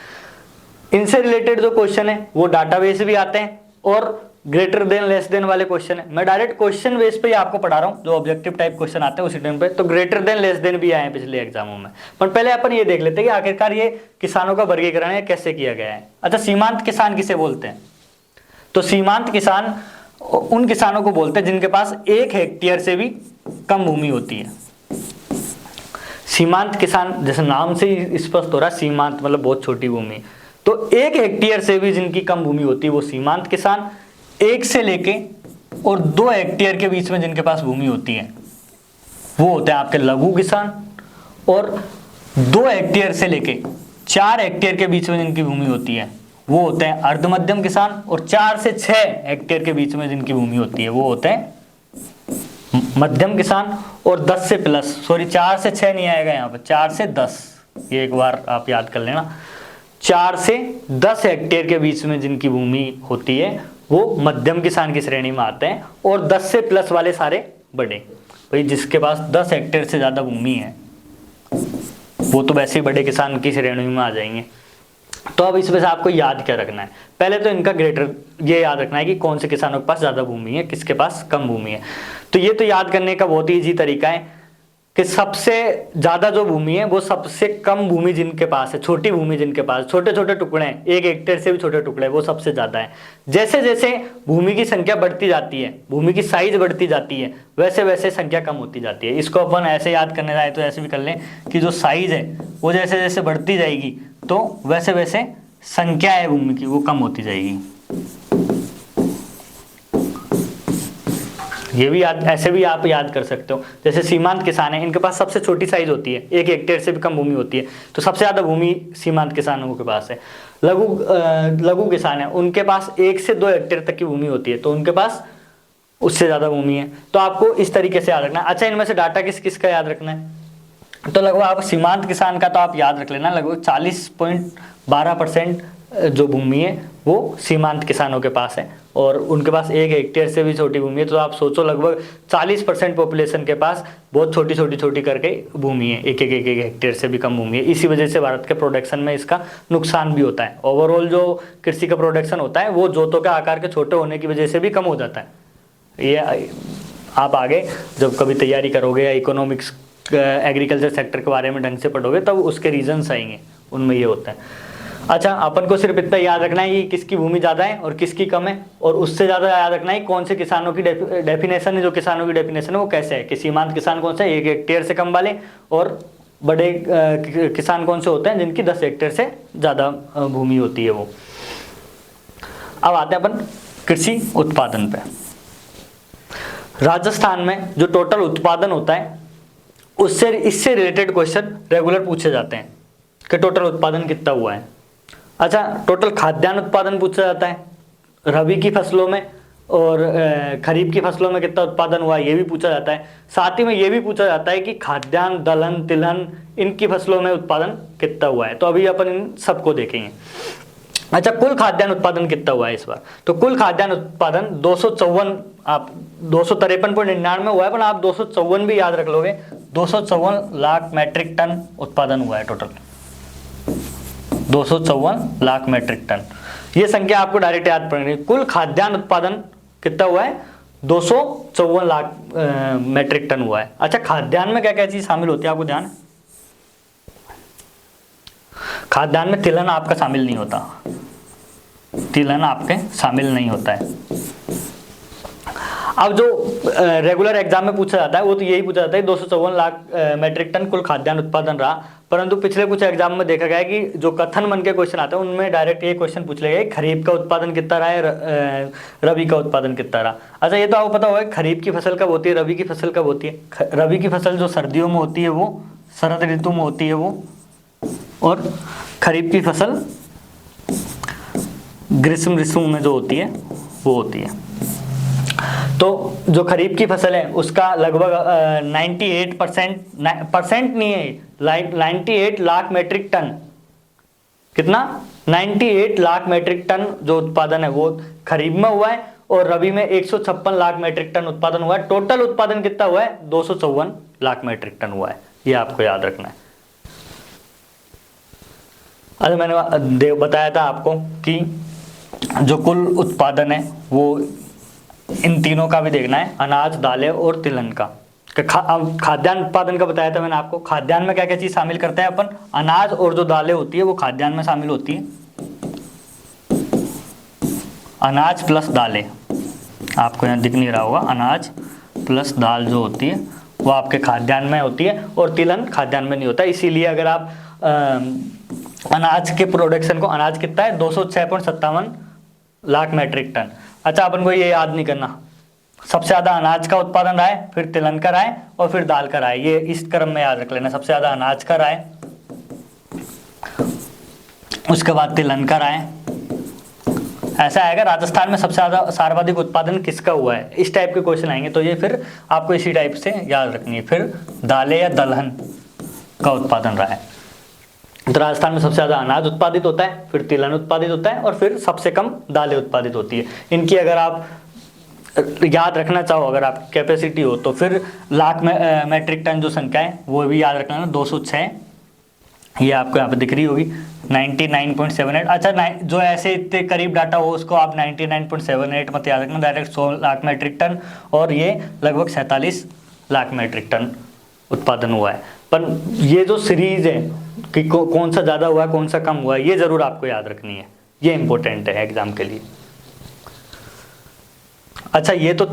इनसे रिलेटेड जो क्वेश्चन है वो डाटाबेस भी आते हैं और ग्रेटर देन लेस देन वाले क्वेश्चन है। मैं डायरेक्ट क्वेश्चन बेस पे ही आपको पढ़ा रहा हूँ, जो ऑब्जेक्टिव टाइप क्वेश्चन आते हैं उसी टाइम पे। तो ग्रेटर देन लेस देन भी आए हैं पिछले एग्जामों में। पर पहले अपन ये देख लेते हैं कि आखिरकार ये किसानों का वर्गीकरण है कैसे किया गया है। अच्छा, सीमांत किसान किसे बोलते हैं? तो सीमांत किसान उन किसानों को बोलते हैं जिनके पास 1 हेक्टेयर से भी कम भूमि होती है। सीमांत किसान, जैसे नाम से ही स्पष्ट हो रहा है, सीमांत मतलब बहुत छोटी भूमि। तो 1 हेक्टेयर से भी जिनकी कम भूमि होती है वो सीमांत किसान, 1 से लेके और 2 हेक्टेयर के बीच में जिनके पास भूमि होती है वो होते हैं आपके लघु किसान, और 2 हेक्टेयर से लेके 4 हेक्टेयर के बीच में जिनकी भूमि होती है वो होते हैं अर्ध मध्यम किसान, और 4 से 6 हेक्टेयर के बीच में जिनकी भूमि होती है वो होते हैं मध्यम किसान। और 10 से प्लस, सॉरी 4 से 6 नहीं आएगा यहाँ पर, 4 से 10, ये एक बार आप याद कर लेना। 4 से 10 हेक्टेयर के बीच में जिनकी भूमि होती है वो मध्यम किसान की श्रेणी में आते हैं, और 10 से प्लस वाले सारे बड़े। भाई जिसके पास 10 हेक्टेयर से ज़्यादा भूमि है वो तो वैसे ही बड़े किसान की श्रेणी में आ जाएंगे। तो अब इसमें से आपको याद क्या रखना है? पहले तो इनका ग्रेटर ये याद रखना है कि कौन से किसानों के पास ज़्यादा भूमि है, किसके पास कम भूमि है। तो ये तो याद करने का बहुत ही ईजी तरीका है कि सबसे ज़्यादा जो भूमि है वो सबसे कम भूमि जिनके पास है, छोटी भूमि जिनके पास, छोटे छोटे टुकड़े हैं, 1 हेक्टेयर से भी छोटे टुकड़े, वो सबसे ज़्यादा है। जैसे जैसे भूमि की संख्या बढ़ती जाती है, भूमि की साइज बढ़ती जाती है, वैसे वैसे संख्या कम होती जाती है। इसको अपन ऐसे याद करने जाए तो ऐसे भी कर लें कि जो साइज है वो जैसे जैसे बढ़ती जाएगी तो वैसे वैसे संख्या है भूमि की वो कम होती जाएगी। ये भी याद, ऐसे भी आप याद कर सकते हो। जैसे सीमांत किसान है, इनके पास सबसे छोटी साइज होती है, 1 हेक्टेयर से भी कम भूमि होती है, तो सबसे ज़्यादा भूमि सीमांत किसानों के पास है। लघु किसान है, उनके पास 1 से 2 हेक्टेयर तक की भूमि होती है, तो उनके पास उससे ज़्यादा भूमि है। तो आपको इस तरीके से याद रखना है। अच्छा, इनमें से डाटा किस किस का याद रखना है? तो लगभग आप सीमांत किसान का तो आप याद रख लेना, लगभग 40.12% जो भूमि है वो सीमांत किसानों के पास है, और उनके पास 1 हेक्टेयर से भी छोटी भूमि है। तो आप सोचो लगभग 40% पॉपुलेशन के पास बहुत छोटी छोटी छोटी करके भूमि है, एक हेक्टेयर से भी कम भूमि है। इसी वजह से भारत के प्रोडक्शन में इसका नुकसान भी होता है। ओवरऑल जो कृषि का प्रोडक्शन होता है वो जोतों के आकार के छोटे होने की वजह से भी कम हो जाता है। ये आप आगे जब कभी तैयारी करोगे या इकोनॉमिक्स एग्रीकल्चर सेक्टर के बारे में ढंग से पढ़ोगे तब उसके रीजंस आएंगे, उनमें ये होता है। अच्छा, अपन को सिर्फ इतना याद रखना है कि किसकी भूमि ज़्यादा है और किसकी कम है, और उससे ज़्यादा याद रखना है कौन से किसानों की डेफिनेशन है। जो किसानों की डेफिनेशन है वो कैसे है कि सीमांत किसान कौन से, 1 हेक्टेयर से कम वाले, और बड़े किसान कौन से होते हैं जिनकी 10 हेक्टेयर से ज़्यादा भूमि होती है वो। अब आते हैं अपन कृषि उत्पादन पे। राजस्थान में जो टोटल उत्पादन होता है उससे इससे रिलेटेड क्वेश्चन रेगुलर पूछे जाते हैं कि टोटल उत्पादन कितना हुआ है। अच्छा, टोटल खाद्यान्न उत्पादन पूछा जाता है रबी की फसलों में, और खरीफ की फसलों में कितना उत्पादन हुआ है ये भी पूछा जाता है। साथ ही में ये भी पूछा जाता है कि खाद्यान्न, दलहन, तिलहन इनकी फसलों में उत्पादन कितना हुआ है। तो अभी अपन इन सबको देखेंगे। अच्छा, कुल खाद्यान्न उत्पादन कितना हुआ है इस बार? तो कुल खाद्यान्न उत्पादन 254, आप 253.99 हुआ है, पर आप 254 भी याद रख लोगे। 254 लाख मैट्रिक टन उत्पादन हुआ है टोटल, 254 लाख मैट्रिक टन। ये संख्या आपको डायरेक्ट याद पड़ेगी। कुल खाद्यान्न उत्पादन कितना हुआ है? 254 लाख मैट्रिक टन हुआ है। अच्छा, खाद्यान्न में क्या क्या चीज शामिल होती है आपको ध्यान? खाद्यान्न में तिलहन आपका शामिल नहीं होता, तिलहन आपके शामिल नहीं होता है। अब जो रेगुलर एग्जाम में पूछा जाता है वो तो यही पूछा जाता है 254 लाख मैट्रिक टन कुल खाद्यान्न उत्पादन रहा, परंतु पिछले कुछ एग्जाम में देखा गया है कि जो कथन मन के क्वेश्चन आते हैं उनमें डायरेक्ट ये क्वेश्चन पूछ लिया गया खरीफ का उत्पादन कितना रहा है, रबी का उत्पादन कितना रहा। अच्छा, ये तो आपको पता होगा खरीफ की फसल कब होती है, रबी की फसल कब होती है। रबी की फसल जो सर्दियों में होती है वो शरद ऋतु में होती है वो, और खरीफ की फसल ग्रीष्म ऋतु में जो होती है वो होती है। तो जो खरीफ की फसल है उसका लगभग 98% नहीं है, 98 लाख मेट्रिक टन, कितना 98 लाख मेट्रिक टन जो उत्पादन है वो खरीफ में हुआ है, और रबी में 156 लाख मेट्रिक टन उत्पादन हुआ है। टोटल उत्पादन कितना हुआ है, 254 लाख मेट्रिक टन हुआ है। ये आपको याद रखना है। अरे मैंने बताया था आपको कि जो कुल उत्पादन है वो इन तीनों का भी देखना है, अनाज, दालें और तिलहन का। खाद्यान्न उत्पादन का बताया था मैंने आपको। खाद्यान्न में क्या क्या चीज शामिल करते हैं अपन, अनाज और जो दालें होती है वो खाद्यान्न में शामिल होती है। अनाज प्लस दालें, आपको यहाँ दिख नहीं रहा होगा, अनाज प्लस दाल जो होती है वो आपके खाद्यान्न में होती है, और तिलहन खाद्यान्न में नहीं होता। इसीलिए अगर आप अनाज के प्रोडक्शन को, अनाज कितना है 206.57 लाख मेट्रिक टन। अच्छा, अपन को ये याद नहीं करना, सबसे ज्यादा अनाज का उत्पादन रहा है, फिर तिलहन का रहा है, और फिर दाल का रहा है। ये इस क्रम में याद रख लेना, सबसे ज्यादा अनाज का रहा है, उसके बाद तिलहन का रहा है। ऐसा आएगा राजस्थान में सबसे ज्यादा सर्वाधिक उत्पादन किसका हुआ है, इस टाइप के क्वेश्चन आएंगे, तो ये फिर आपको इसी टाइप से याद रखनी है। फिर दालें या दलहन का उत्पादन रहा है। तो राजस्थान में सबसे ज्यादा अनाज उत्पादित होता है, फिर तिलहन उत्पादित होता है, और फिर सबसे कम दालें उत्पादित होती है। इनकी अगर आप याद रखना चाहो, अगर आप कैपेसिटी हो, तो फिर लाख में मेट्रिक टन जो संख्या है वो भी याद रखना, 206, ये आपको यहाँ पे दिख रही होगी 99.78। अच्छा, जो ऐसे इतने करीब डाटा हो उसको आप 99.78 मत याद रखना, डायरेक्ट 100 लाख मेट्रिक टन, और ये लगभग 47 लाख मेट्रिक टन उत्पादन हुआ है। पर ये जो सीरीज है कि कौन सा ज़्यादा हुआ है कौन सा कम हुआ है, ये जरूर आपको याद रखनी है, ये इंपॉर्टेंट है एग्जाम के लिए। अच्छा, ये तो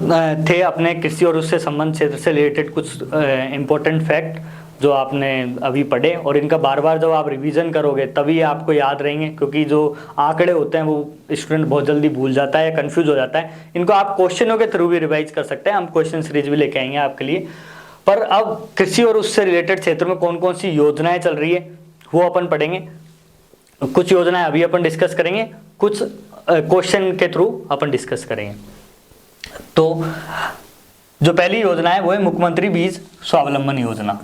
थे अपने कृषि और उससे संबंध क्षेत्र से रिलेटेड कुछ इंपॉर्टेंट फैक्ट जो आपने अभी पढ़े, और इनका बार बार जब आप रिवीजन करोगे तभी आपको याद रहेंगे, क्योंकि जो आंकड़े होते हैं वो स्टूडेंट बहुत जल्दी भूल जाता है या कंफ्यूज हो जाता है। इनको आप क्वेश्चनों के थ्रू भी रिवाइज कर सकते हैं, हम क्वेश्चन सीरीज भी लेके आएंगे आपके लिए। पर अब कृषि और उससे रिलेटेड क्षेत्र में कौन कौन सी योजनाएं चल रही है वो अपन पढ़ेंगे। कुछ योजनाएं अभी अपन डिस्कस करेंगे, कुछ क्वेश्चन के थ्रू अपन डिस्कस करेंगे। तो जो पहली योजना है वो है मुख्यमंत्री बीज स्वावलंबन योजना।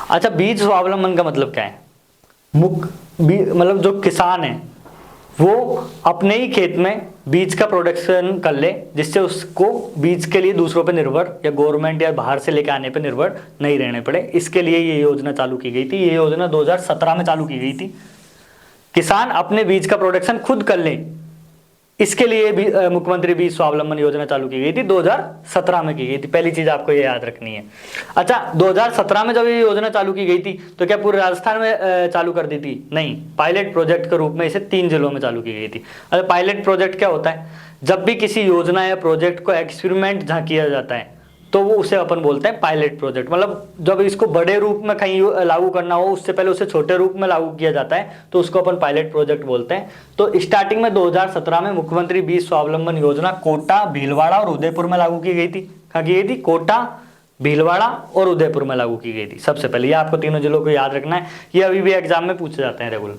अच्छा, बीज स्वावलंबन का मतलब क्या है? मतलब जो किसान है वो अपने ही खेत में बीज का प्रोडक्शन कर ले, जिससे उसको बीज के लिए दूसरों पे निर्भर या गवर्नमेंट या बाहर से लेके आने पे निर्भर नहीं रहने पड़े। इसके लिए ये योजना चालू की गई थी। ये योजना 2017 में चालू की गई थी। किसान अपने बीज का प्रोडक्शन खुद कर ले, इसके लिए भी मुख्यमंत्री बीज स्वावलंबन योजना चालू की गई थी, 2017 में की गई थी। पहली चीज आपको ये याद रखनी है। अच्छा, 2017 में जब ये योजना चालू की गई थी तो क्या पूरे राजस्थान में चालू कर दी थी? नहीं, पायलट प्रोजेक्ट के रूप में इसे 3 जिलों में चालू की गई थी। अच्छा, पायलट प्रोजेक्ट क्या होता है? जब भी किसी योजना या प्रोजेक्ट को एक्सपेरिमेंट जहाँ किया जाता है तो वो उसे अपन बोलते हैं पायलट प्रोजेक्ट। मतलब जब इसको बड़े रूप में कहीं लागू करना हो उससे पहले उसे छोटे रूप में लागू किया जाता है, तो उसको अपन पायलट प्रोजेक्ट बोलते हैं। तो स्टार्टिंग में 2017 में मुख्यमंत्री बीज स्वावलंबन योजना कोटा, भीलवाड़ा और उदयपुर में लागू की गई थी। कहाँ की गई थी? कोटा, भीलवाड़ा और उदयपुर में लागू की गई थी सबसे पहले। ये आपको तीनों जिलों को याद रखना है, ये अभी भी एग्जाम में पूछे जाते हैं रेगुलर।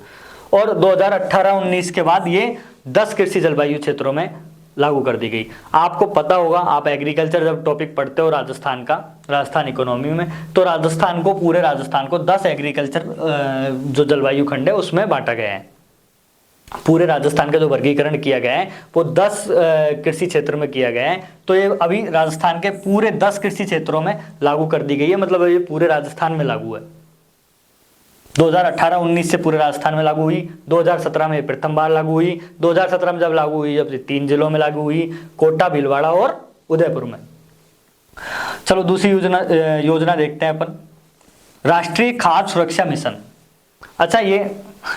और 2018-19 के बाद ये 10 कृषि जलवायु क्षेत्रों में लागू कर दी गई। आपको पता होगा, आप एग्रीकल्चर जब टॉपिक पढ़ते हो राजस्थान का, राजस्थान इकोनॉमी में, तो राजस्थान को, पूरे राजस्थान को 10 एग्रीकल्चर जो जलवायु खंड है उसमें बांटा गया है। पूरे राजस्थान का जो वर्गीकरण किया गया है वो 10 कृषि क्षेत्र में किया गया है। तो ये अभी राजस्थान के पूरे 10 कृषि क्षेत्रों में लागू कर दी गई है, मतलब ये पूरे राजस्थान में लागू है। 2018-19 से पूरे राजस्थान में लागू हुई, 2017 में प्रथम बार लागू हुई। 2017 में जब लागू हुई जब 3 जिलों में लागू हुई, कोटा, भीलवाड़ा और उदयपुर में। चलो दूसरी योजना देखते हैं अपन, राष्ट्रीय खाद्य सुरक्षा मिशन। अच्छा, ये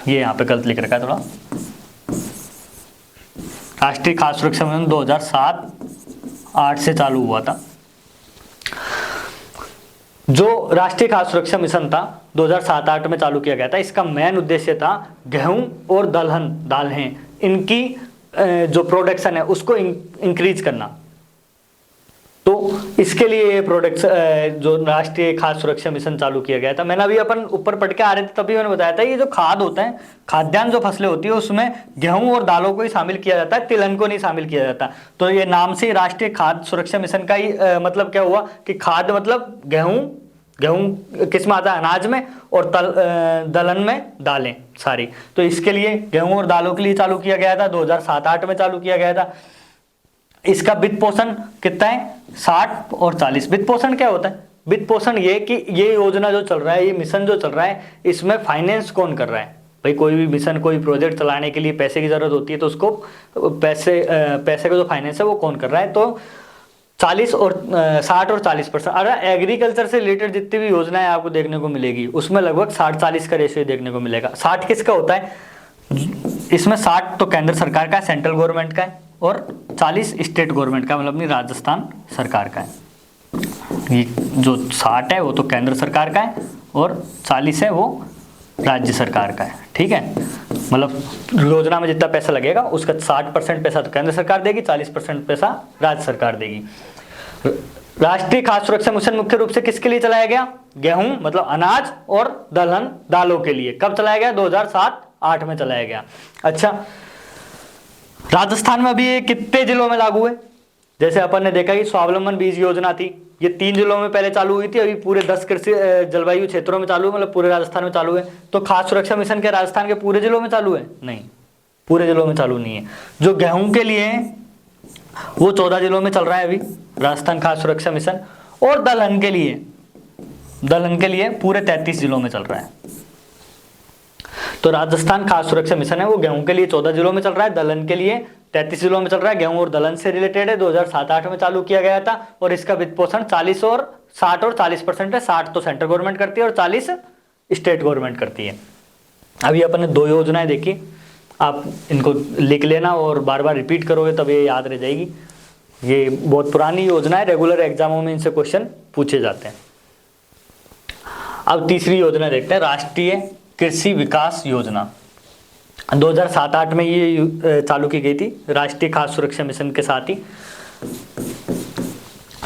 यहाँ पे गलत लिख रखा है थोड़ा। राष्ट्रीय खाद्य सुरक्षा मिशन 2007-8 से चालू हुआ था। जो राष्ट्रीय खाद्य सुरक्षा मिशन था 2007-8 में चालू किया गया था। इसका मेन उद्देश्य था गेहूं और दलहन दालें इनकी जो प्रोडक्शन है उसको इंक्रीज करना। तो इसके लिए ये प्रोडक्ट जो राष्ट्रीय खाद्य सुरक्षा मिशन चालू किया गया था। मैंने अभी अपन ऊपर पढ़ के आ रहे थे तभी मैंने बताया था ये जो खाद होता है, खाद्यान्न जो फसलें होती है उसमें गेहूं और दालों को ही शामिल किया जाता है, तिलहन को नहीं शामिल किया जाता। तो ये नाम से राष्ट्रीय खाद्य सुरक्षा मिशन का ही मतलब क्या हुआ कि खाद्य मतलब गेहूं किस में आता है, अनाज में, और दलहन में दालें सारी। तो इसके लिए गेहूं और दालों के लिए चालू किया गया था, 2007-8 में चालू किया गया था। इसका वित्त पोषण कितना है, 60 और 40। वित्त पोषण क्या होता है, वित्त पोषण ये कि ये योजना जो चल रहा है, ये मिशन जो चल रहा है, इसमें फाइनेंस कौन कर रहा है। भाई कोई भी मिशन, कोई प्रोजेक्ट चलाने के लिए पैसे की जरूरत होती है, तो उसको पैसे का जो फाइनेंस है वो कौन कर रहा है। तो 60 और 40%। अगर एग्रीकल्चर से रिलेटेड जितनी भी योजनाएं आपको देखने को मिलेगी उसमें लगभग 60-40 का रेशियो देखने को मिलेगा। 60 किसका होता है, इसमें 60 तो केंद्र सरकार का है, सेंट्रल गवर्नमेंट का है, और 40 स्टेट गवर्नमेंट का, मतलब अपनी राजस्थान सरकार का है। ये जो 60 है वो तो केंद्र सरकार का है और 40 है वो राज्य सरकार का है। ठीक है, मतलब योजना में जितना पैसा लगेगा उसका 60% पैसा तो केंद्र सरकार देगी, 40% पैसा राज्य सरकार देगी। राष्ट्रीय खाद्य सुरक्षा मिशन मुख्य रूप से किसके लिए चलाया गया, गेहूं मतलब अनाज और दलहन दालों के लिए। कब चलाया गया, 2007-8 में चलाया गया। अच्छा, राजस्थान में अभी ये कितने जिलों में लागू है। जैसे अपन ने देखा कि स्वावलंबन बीज योजना थी, ये 3 जिलों में पहले चालू हुई थी, अभी पूरे 10 कृषि जलवायु क्षेत्रों में चालू है, मतलब पूरे राजस्थान में चालू है। तो खाद्य सुरक्षा मिशन के राजस्थान के पूरे जिलों में चालू है, नहीं, पूरे जिलों में चालू नहीं है। जो गेहूं के लिए वो 14 जिलों में चल रहा है अभी राजस्थान खाद्य सुरक्षा मिशन, और दलहन के लिए पूरे 33 जिलों में चल रहा है। तो राजस्थान खाद्य सुरक्षा मिशन है वो गेहूं के लिए 14 जिलों में चल रहा है, दलहन के लिए 33 जिलों में चल रहा है। गेहूं और दलहन से रिलेटेड है, 2007-8 में चालू किया गया था। और इसका वित्त पोषण 60 और 40% है। 60 तो सेंट्रल गवर्नमेंट करती है और 40 स्टेट गवर्नमेंट करती है। अभी अपन ने 2 योजनाएं देखी, आप इनको लिख लेना और बार बार रिपीट करोगे तब ये याद रह जाएगी। ये बहुत पुरानी योजना है, रेगुलर एग्जामों में इनसे क्वेश्चन पूछे जाते हैं। अब तीसरी योजना देखते हैं, राष्ट्रीय कृषि विकास योजना। 2007-8 में ये चालू की गई थी राष्ट्रीय खाद्य सुरक्षा मिशन के साथ ही।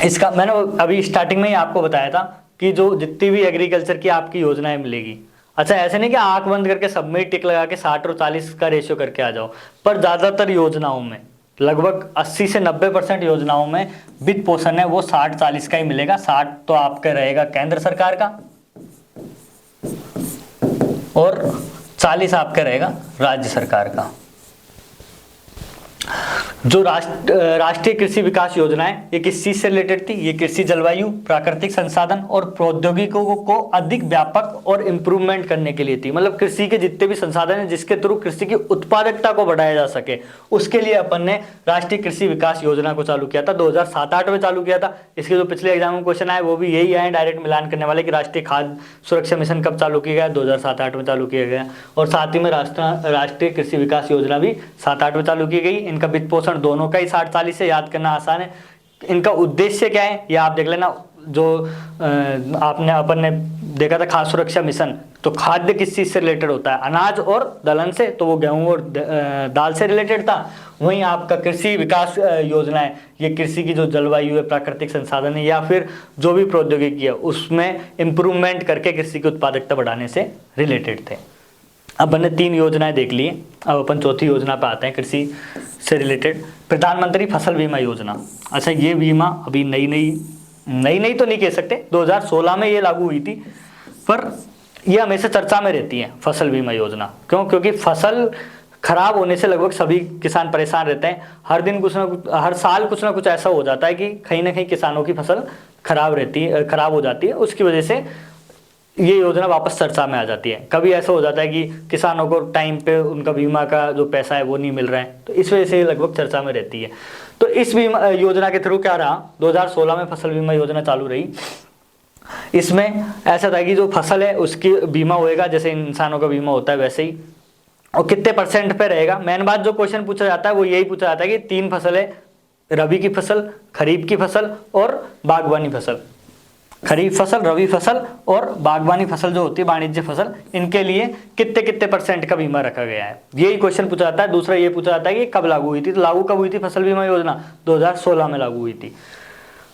इसका मैंने अभी स्टार्टिंग में ही आपको बताया था कि जो जितनी भी एग्रीकल्चर की आपकी योजनाएं मिलेगी, अच्छा ऐसे नहीं कि आंख बंद करके सब में टिक लगा के 60 और 40 का रेशियो करके आ जाओ, पर ज्यादातर योजनाओं में लगभग 80 से 90% योजनाओं में वित्त पोषण है वो 60-40 का ही मिलेगा। 60 तो आपका रहेगा केंद्र सरकार का और 40 आपका रहेगा राज्य सरकार का। जो राष्ट्रीय कृषि विकास योजना है ये किस चीज से रिलेटेड थी, ये कृषि जलवायु, प्राकृतिक संसाधन और प्रौद्योगिकों को अधिक व्यापक और इंप्रूवमेंट करने के लिए थी। मतलब कृषि के जितने भी संसाधन हैं जिसके थ्रू कृषि की उत्पादकता को बढ़ाया जा सके, उसके लिए अपन ने राष्ट्रीय कृषि विकास योजना को चालू किया था। 2007-8 में चालू किया था। इसके जो पिछले एग्जाम में क्वेश्चन आए वो भी यही आए, डायरेक्ट मिलान करने वाले कि राष्ट्रीय खाद्य सुरक्षा मिशन कब चालू किया गया, 2007-8 में चालू किया गया। और साथ ही में राष्ट्रीय कृषि विकास योजना भी 7-8 में चालू की गई। इनका वित्त पोषण दोनों का ही 60-40 से, याद करना आसान है। इनका उद्देश्य क्या है ये आप देख लेना। जो अपन ने देखा था खाद्य सुरक्षा मिशन, तो खाद्य किस चीज से रिलेटेड होता है, अनाज और दलहन से, तो वो गेहूं और दाल से रिलेटेड था। वहीं आपका कृषि विकास योजना है, ये कृषि की जो जलवायु है, प्राकृतिक संसाधन है या फिर जो भी प्रौद्योगिकी है उसमें इंप्रूवमेंट करके कृषि की उत्पादकता बढ़ाने से रिलेटेड थे। अब अपन ने 3 योजनाएं देख ली। अब अपन चौथी योजना पे आते हैं कृषि से रिलेटेड, प्रधानमंत्री फसल बीमा योजना। अच्छा, ये बीमा अभी नई तो नहीं कह सकते, 2016 में ये लागू हुई थी, पर ये हमेशा चर्चा में रहती है फसल बीमा योजना। क्यों? क्योंकि फसल खराब होने से लगभग सभी किसान परेशान रहते हैं। हर साल कुछ ना कुछ ऐसा हो जाता है कि कहीं ना कहीं किसानों की फसल खराब हो जाती है। उसकी वजह से ये योजना वापस चर्चा में आ जाती है। कभी ऐसा हो जाता है कि किसानों को टाइम पे उनका बीमा का जो पैसा है वो नहीं मिल रहा है, तो इस वजह से लगभग चर्चा में रहती है। तो इस बीमा योजना के थ्रू क्या रहा, 2016 में फसल बीमा योजना चालू रही। इसमें ऐसा था कि जो फसल है उसकी बीमा होएगा जैसे इंसानों का बीमा होता है वैसे ही, और कितने % पे रहेगा। मेन बात जो क्वेश्चन पूछा जाता है वो यही पूछा जाता है कि 3 फसलें, रबी की फसल, खरीफ की फसल और बागवानी फसल, खरीफ फसल, रबी फसल और बागवानी फसल जो होती है वाणिज्य फसल, इनके लिए कितने कितने % का बीमा रखा गया है, यही क्वेश्चन पूछा जाता है। दूसरा ये पूछा जाता है कि कब लागू हुई थी, तो लागू कब हुई थी फसल बीमा योजना, 2016 में लागू हुई थी।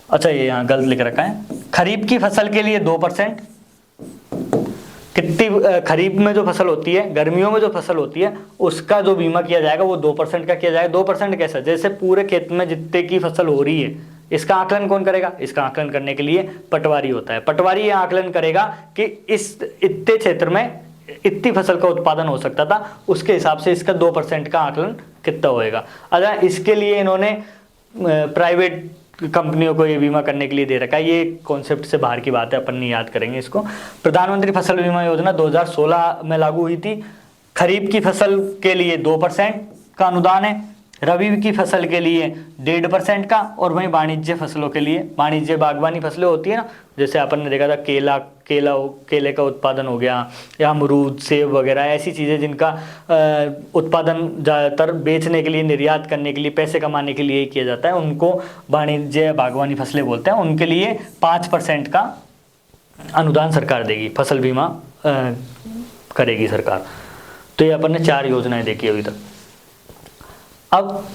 अच्छा ये यहाँ गलत लिख रखा है, खरीफ की फसल के लिए 2%, कितनी खरीफ में जो फसल होती है, गर्मियों में जो फसल होती है, उसका जो बीमा किया जाएगा वो 2% का किया जाएगा। 2% कैसा, जैसे पूरे खेत में जितने की फसल हो रही है, इसका आकलन कौन करेगा, इसका आकलन करने के लिए पटवारी होता है। पटवारी ये आकलन करेगा कि इस इतने क्षेत्र में इतनी फसल का उत्पादन हो सकता था, उसके हिसाब से इसका 2% का आकलन कितना होएगा। अच्छा इसके लिए इन्होंने प्राइवेट कंपनियों को ये बीमा करने के लिए दे रखा है, ये कॉन्सेप्ट से बाहर की बात है, अपन नहीं याद करेंगे इसको। प्रधानमंत्री फसल बीमा योजना 2016 में लागू हुई थी। खरीफ की फसल के लिए 2% का अनुदान है, रबी की फसल के लिए 1.5% का, और वहीं वाणिज्य फसलों के लिए, वाणिज्य बागवानी फसलें होती है ना, जैसे अपन ने देखा था केले का उत्पादन हो गया, या अमरूद, सेब वगैरह, ऐसी चीज़ें जिनका उत्पादन ज़्यादातर बेचने के लिए, निर्यात करने के लिए, पैसे कमाने के लिए किया जाता है, उनको वाणिज्य बागवानी फसलें बोलते हैं। उनके लिए 5% का अनुदान सरकार देगी, फसल बीमा करेगी सरकार। तो ये अपन ने 4 योजनाएं देखी अभी तक। अब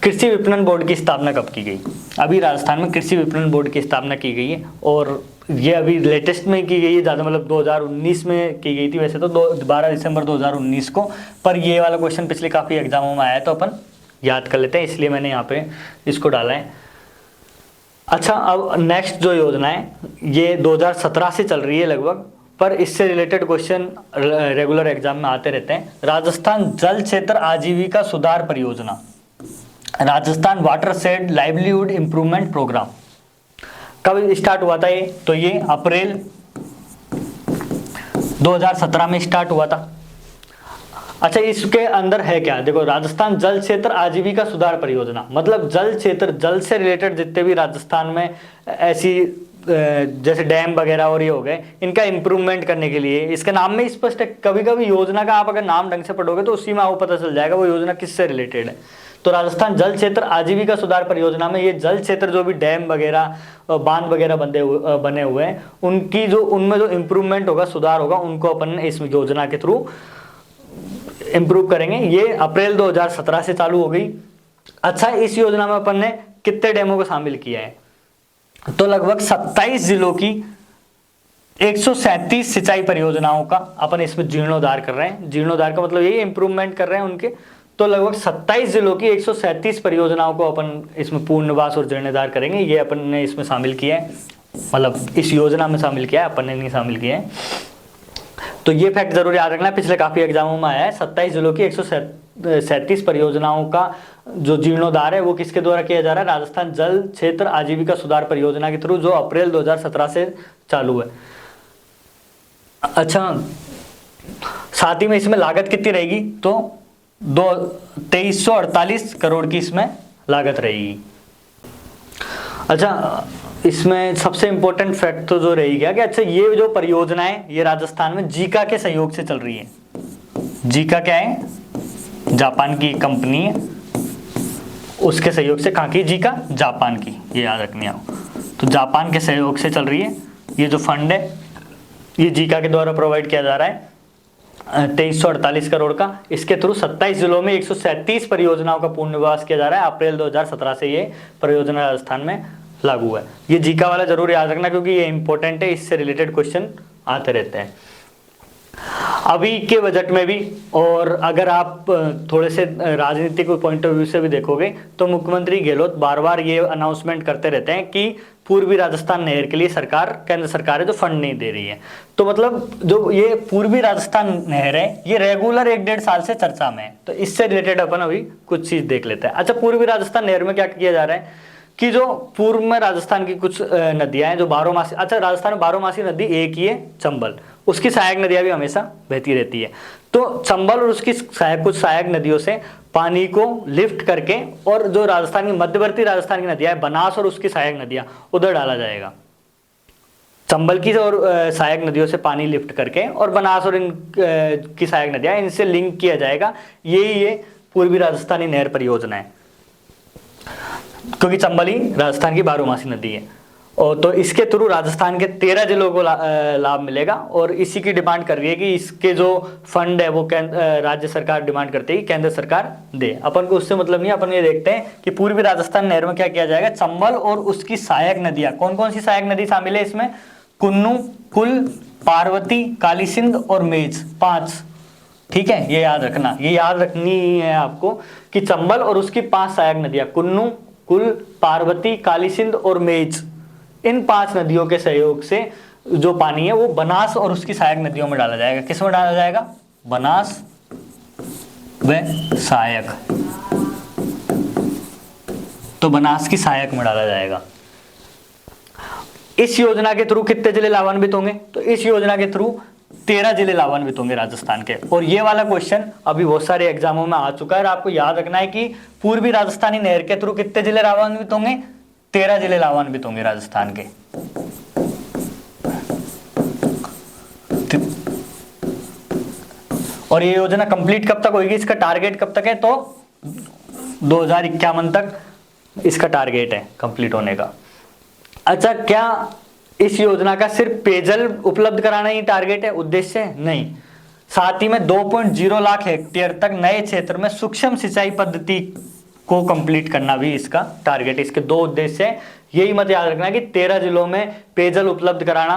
कृषि विपणन बोर्ड की स्थापना कब की गई, अभी राजस्थान में कृषि विपणन बोर्ड की स्थापना की गई है, और ये अभी लेटेस्ट में की गई है, ज़्यादा मतलब 2019 में की गई थी वैसे तो 12 दिसंबर 2019 को, पर ये वाला क्वेश्चन पिछले काफ़ी एग्जामों में आया है तो अपन याद कर लेते हैं, इसलिए मैंने यहाँ पे इसको डाला है। अच्छा अब नेक्स्ट जो योजना है ये 2017 से चल रही है लगभग, पर इससे रिलेटेड क्वेश्चन रेगुलर एग्जाम में आते रहते हैं। राजस्थान जल क्षेत्र आजीविका सुधार परियोजना, Rajasthan watershed livelihood improvement program, कब स्टार्ट हुआ था ये, तो ये अप्रैल 2017 में स्टार्ट हुआ था। अच्छा इसके अंदर है क्या, देखो राजस्थान जल क्षेत्र आजीविका सुधार परियोजना, मतलब जल क्षेत्र, जल से रिलेटेड जितने भी राजस्थान में ऐसी जैसे डैम वगैरह और ये हो गए, इनका इंप्रूवमेंट करने के लिए, इसके नाम में स्पष्ट है। कभी कभी योजना का आप अगर नाम ढंग से पढ़ोगे तो उसी में आपको पता चल जाएगा वो योजना किससे रिलेटेड है। तो राजस्थान जल क्षेत्र आजीविका सुधार परियोजना में ये जल क्षेत्र जो भी डैम वगैरह, बांध वगैरह बने हुए हैं, उनकी जो उनमें जो इम्प्रूवमेंट होगा, सुधार होगा, उनको अपन इस योजना के थ्रू इम्प्रूव करेंगे। ये अप्रैल 2017 से चालू हो गई। अच्छा इस योजना में अपन ने कितने डैमों को शामिल किया है, तो लगभग 27 जिलों की 137 सिंचाई परियोजनाओं का अपन इसमें जीर्णोद्धार कर रहे हैं। जीर्णोद्धार का मतलब यही इंप्रूवमेंट कर रहे हैं उनके। तो लगभग 27 जिलों की 137 परियोजनाओं को अपन इसमें पुनर्वास और जीर्णोद्धार करेंगे, ये अपन ने इसमें शामिल किया है, मतलब इस योजना में शामिल किया है, अपन ने नहीं शामिल किया है। तो ये फैक्ट जरूर याद रखना, पिछले काफी एग्जामों में आया है। 27 जिलों की 137 परियोजनाओं का जो जीर्णोद्धार है वो किसके द्वारा किया जा रहा है, राजस्थान जल क्षेत्र आजीविका सुधार परियोजना के थ्रू, जो अप्रैल 2017 से चालू है। अच्छा साथ ही में इसमें लागत कितनी रहेगी, तो 2348 करोड़ की इसमें लागत रहेगी। अच्छा इसमें सबसे इंपॉर्टेंट फैक्ट तो जो रही गया कि अच्छा ये जो परियोजना है ये राजस्थान में जीका के सहयोग से चल रही है। जीका क्या है, जापान की कंपनी है, उसके सहयोग से, कहाँ की, जीका जापान की, ये याद रखनी हो। तो जापान के सहयोग से चल रही है। ये जो फंड है ये जीका के द्वारा प्रोवाइड किया जा रहा है 2348 करोड़ का। इसके थ्रू 27 जिलों में 137 परियोजनाओं का पुनर्वास किया जा रहा है। अप्रैल 2017 से ये परियोजना राजस्थान में लागू है। ये जीका वाला जरूर याद रखना क्योंकि ये इंपॉर्टेंट है, इससे रिलेटेड क्वेश्चन आते रहते हैं अभी के बजट में भी। और अगर आप थोड़े से राजनीतिक पॉइंट ऑफ व्यू से भी देखोगे तो मुख्यमंत्री गहलोत बार बार ये अनाउंसमेंट करते रहते हैं कि पूर्वी राजस्थान नहर के लिए सरकार, केंद्र सरकार है जो फंड नहीं दे रही है। तो मतलब जो ये पूर्वी राजस्थान नहर है ये रेगुलर 1-1.5 साल से चर्चा में है। तो इससे रिलेटेड अपन अभी कुछ चीज देख लेते हैं। अच्छा पूर्वी राजस्थान नहर में क्या किया जा रहा है कि जो पूर्व में राजस्थान की कुछ नदियां हैं जो बारहमासी, अच्छा राजस्थान में बारहमासी नदी एक ही है चंबल, उसकी सहायक नदियां भी हमेशा बहती रहती है। तो चंबल और उसकी कुछ सहायक नदियों से पानी को लिफ्ट करके और जो राजस्थान की मध्यवर्ती राजस्थान की नदियां है बनास और उसकी सहायक नदियां उधर डाला जाएगा। चंबल की और सहायक नदियों से पानी लिफ्ट करके और बनास और इन की सहायक नदियां, इनसे लिंक किया जाएगा। यही ये पूर्वी राजस्थानी नहर परियोजना है क्योंकि चंबल ही राजस्थान की बारहमासी नदी है। और तो इसके थ्रू राजस्थान के 13 जिलों को लाभ मिलेगा और इसी की डिमांड कर रही है कि इसके जो फंड है वो राज्य सरकार डिमांड करती है कि केंद्र सरकार दे। अपन को उससे मतलब नहीं, अपन ये देखते हैं कि पूर्वी राजस्थान नहर में क्या किया जाएगा, चंबल और उसकी सहायक नदियां, कौन कौन सी सहायक नदी शामिल है इसमें, कुन्नू, कुल, पार्वती, काली सिंध और मेज, 5। ठीक है, ये याद रखना, ये याद रखनी है आपको कि चंबल और उसकी 5 सहायक नदियां, कुन्नू, कुल, पार्वती, काली सिंध और मेज, इन 5 नदियों के सहयोग से जो पानी है वो बनास और उसकी सहायक नदियों में डाला जाएगा। किस में डाला जाएगा, बनास व सहायक, तो बनास की सहायक में डाला जाएगा। इस योजना के थ्रू कितने जिले लाभान्वित होंगे, तो इस योजना के थ्रू 13 जिले लाभान्वित होंगे राजस्थान के। और ये वाला क्वेश्चन अभी बहुत सारे एग्जामों में आ चुका है और आपको याद रखना है कि पूर्वी राजस्थानी नहर के थ्रू कितने जिले लाभान्वित होंगे, 13 जिले लाभान्वित होंगे राजस्थान के। और ये योजना कंप्लीट कब तक होगी, इसका टारगेट कब तक है, तो 2051 तक इसका टारगेट है कंप्लीट होने का। अच्छा, क्या इस योजना का सिर्फ पेयजल उपलब्ध कराना ही टारगेट है, उद्देश्य है? नहीं, साथ ही में 2.0 लाख हेक्टेयर तक नए क्षेत्र में सूक्ष्म सिंचाई पद्धति को कंप्लीट करना भी इसका टारगेट है। इसके 2 उद्देश्य है, यही मत याद रखना कि 13 जिलों में पेयजल उपलब्ध कराना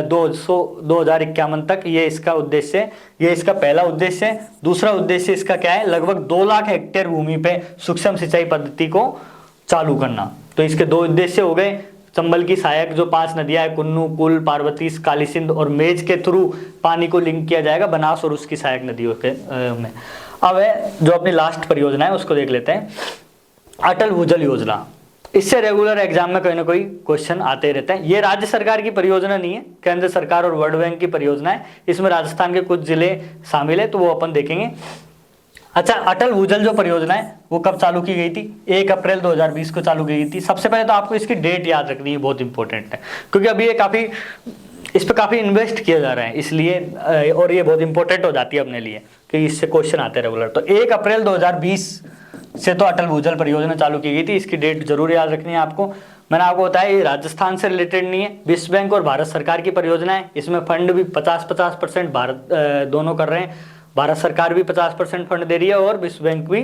2051 तक, ये इसका उद्देश्य है, ये इसका पहला उद्देश्य है। दूसरा उद्देश्य इसका क्या है, लगभग 2 लाख हेक्टेयर भूमि पे सूक्ष्म सिंचाई पद्धति को चालू करना। तो इसके 2 उद्देश्य हो गए, चंबल की सहायक जो 5 नदियां हैं, कुन्नू, कुल, पार्वती, काली सिंध और मेज के थ्रू पानी को लिंक किया जाएगा बनास और उसकी सहायक नदियों के में। अब जो अपनी लास्ट परियोजना है उसको देख लेते हैं, अटल भूजल योजना। इससे रेगुलर एग्जाम में कोई ना कोई क्वेश्चन आते रहते हैं। ये राज्य सरकार की परियोजना नहीं है, केंद्र सरकार और वर्ल्ड बैंक की परियोजना है। इसमें राजस्थान के कुछ जिले शामिल है, तो वो अपन देखेंगे। अच्छा, अटल भूजल जो परियोजना है वो कब चालू की गई थी, 1 अप्रैल 2020 को चालू की गई थी। सबसे पहले तो आपको इसकी डेट याद रखनी है, बहुत इंपॉर्टेंट है, क्योंकि अभी ये इस पे काफी इन्वेस्ट किया जा रहा है इसलिए, और ये बहुत इंपॉर्टेंट हो जाती है अपने लिए कि इससे क्वेश्चन आते हैं रेगुलर। तो 1 अप्रैल 2020 से तो अटल भूजल परियोजना चालू की गई थी, इसकी डेट जरूर याद रखनी है आपको। मैंने आपको बताया ये राजस्थान से रिलेटेड नहीं है, विश्व बैंक और भारत सरकार की परियोजना है। इसमें फंड भी 50-50% भारत दोनों कर रहे हैं, भारत सरकार भी 50% फंड दे रही है और विश्व बैंक भी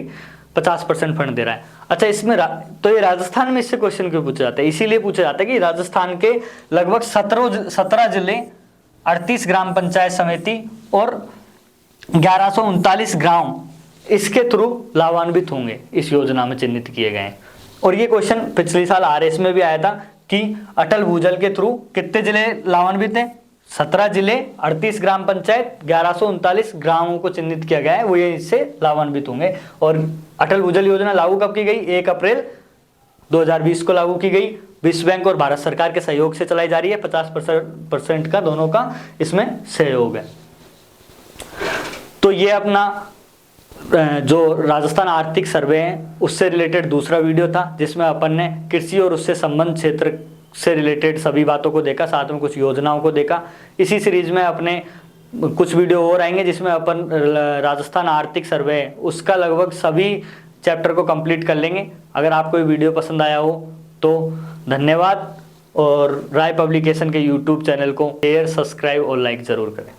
50% फंड दे रहा है। अच्छा, इसमें तो ये राजस्थान में इससे क्वेश्चन क्यों पूछा जाता है, इसीलिए पूछा जाता है कि राजस्थान के लगभग 17 जिले, 38 ग्राम पंचायत समिति और 1139 गांव इसके थ्रू लाभान्वित होंगे, इस योजना में चिन्हित किए गए हैं। और ये क्वेश्चन पिछले साल आरएस में भी आया था कि अटल भूजल के थ्रू कितने जिले लाभान्वित हैं, 17 जिले, 38 ग्राम पंचायत, 1139 ग्रामों को चिन्हित किया गया है, वो ये इससे लाभान्वित होंगे। और अटल भूजल योजना लागू कब की गई, 1 अप्रैल 2020 को लागू की गई। विश्व बैंक और भारत सरकार के सहयोग से चलाई जा रही है, 50% का दोनों का इसमें सहयोग है। तो ये अपना जो राजस्थान आर्थिक सर्वे है उससे रिलेटेड दूसरा वीडियो था, जिसमें अपन ने कृषि और उससे संबंध क्षेत्र से रिलेटेड सभी बातों को देखा, साथ में कुछ योजनाओं को देखा। इसी सीरीज में अपने कुछ वीडियो और आएंगे जिसमें अपन राजस्थान आर्थिक सर्वे है उसका लगभग सभी चैप्टर को कंप्लीट कर लेंगे। अगर आपको ये वीडियो पसंद आया हो तो धन्यवाद, और राय पब्लिकेशन के यूट्यूब चैनल को शेयर, सब्सक्राइब और लाइक जरूर करें।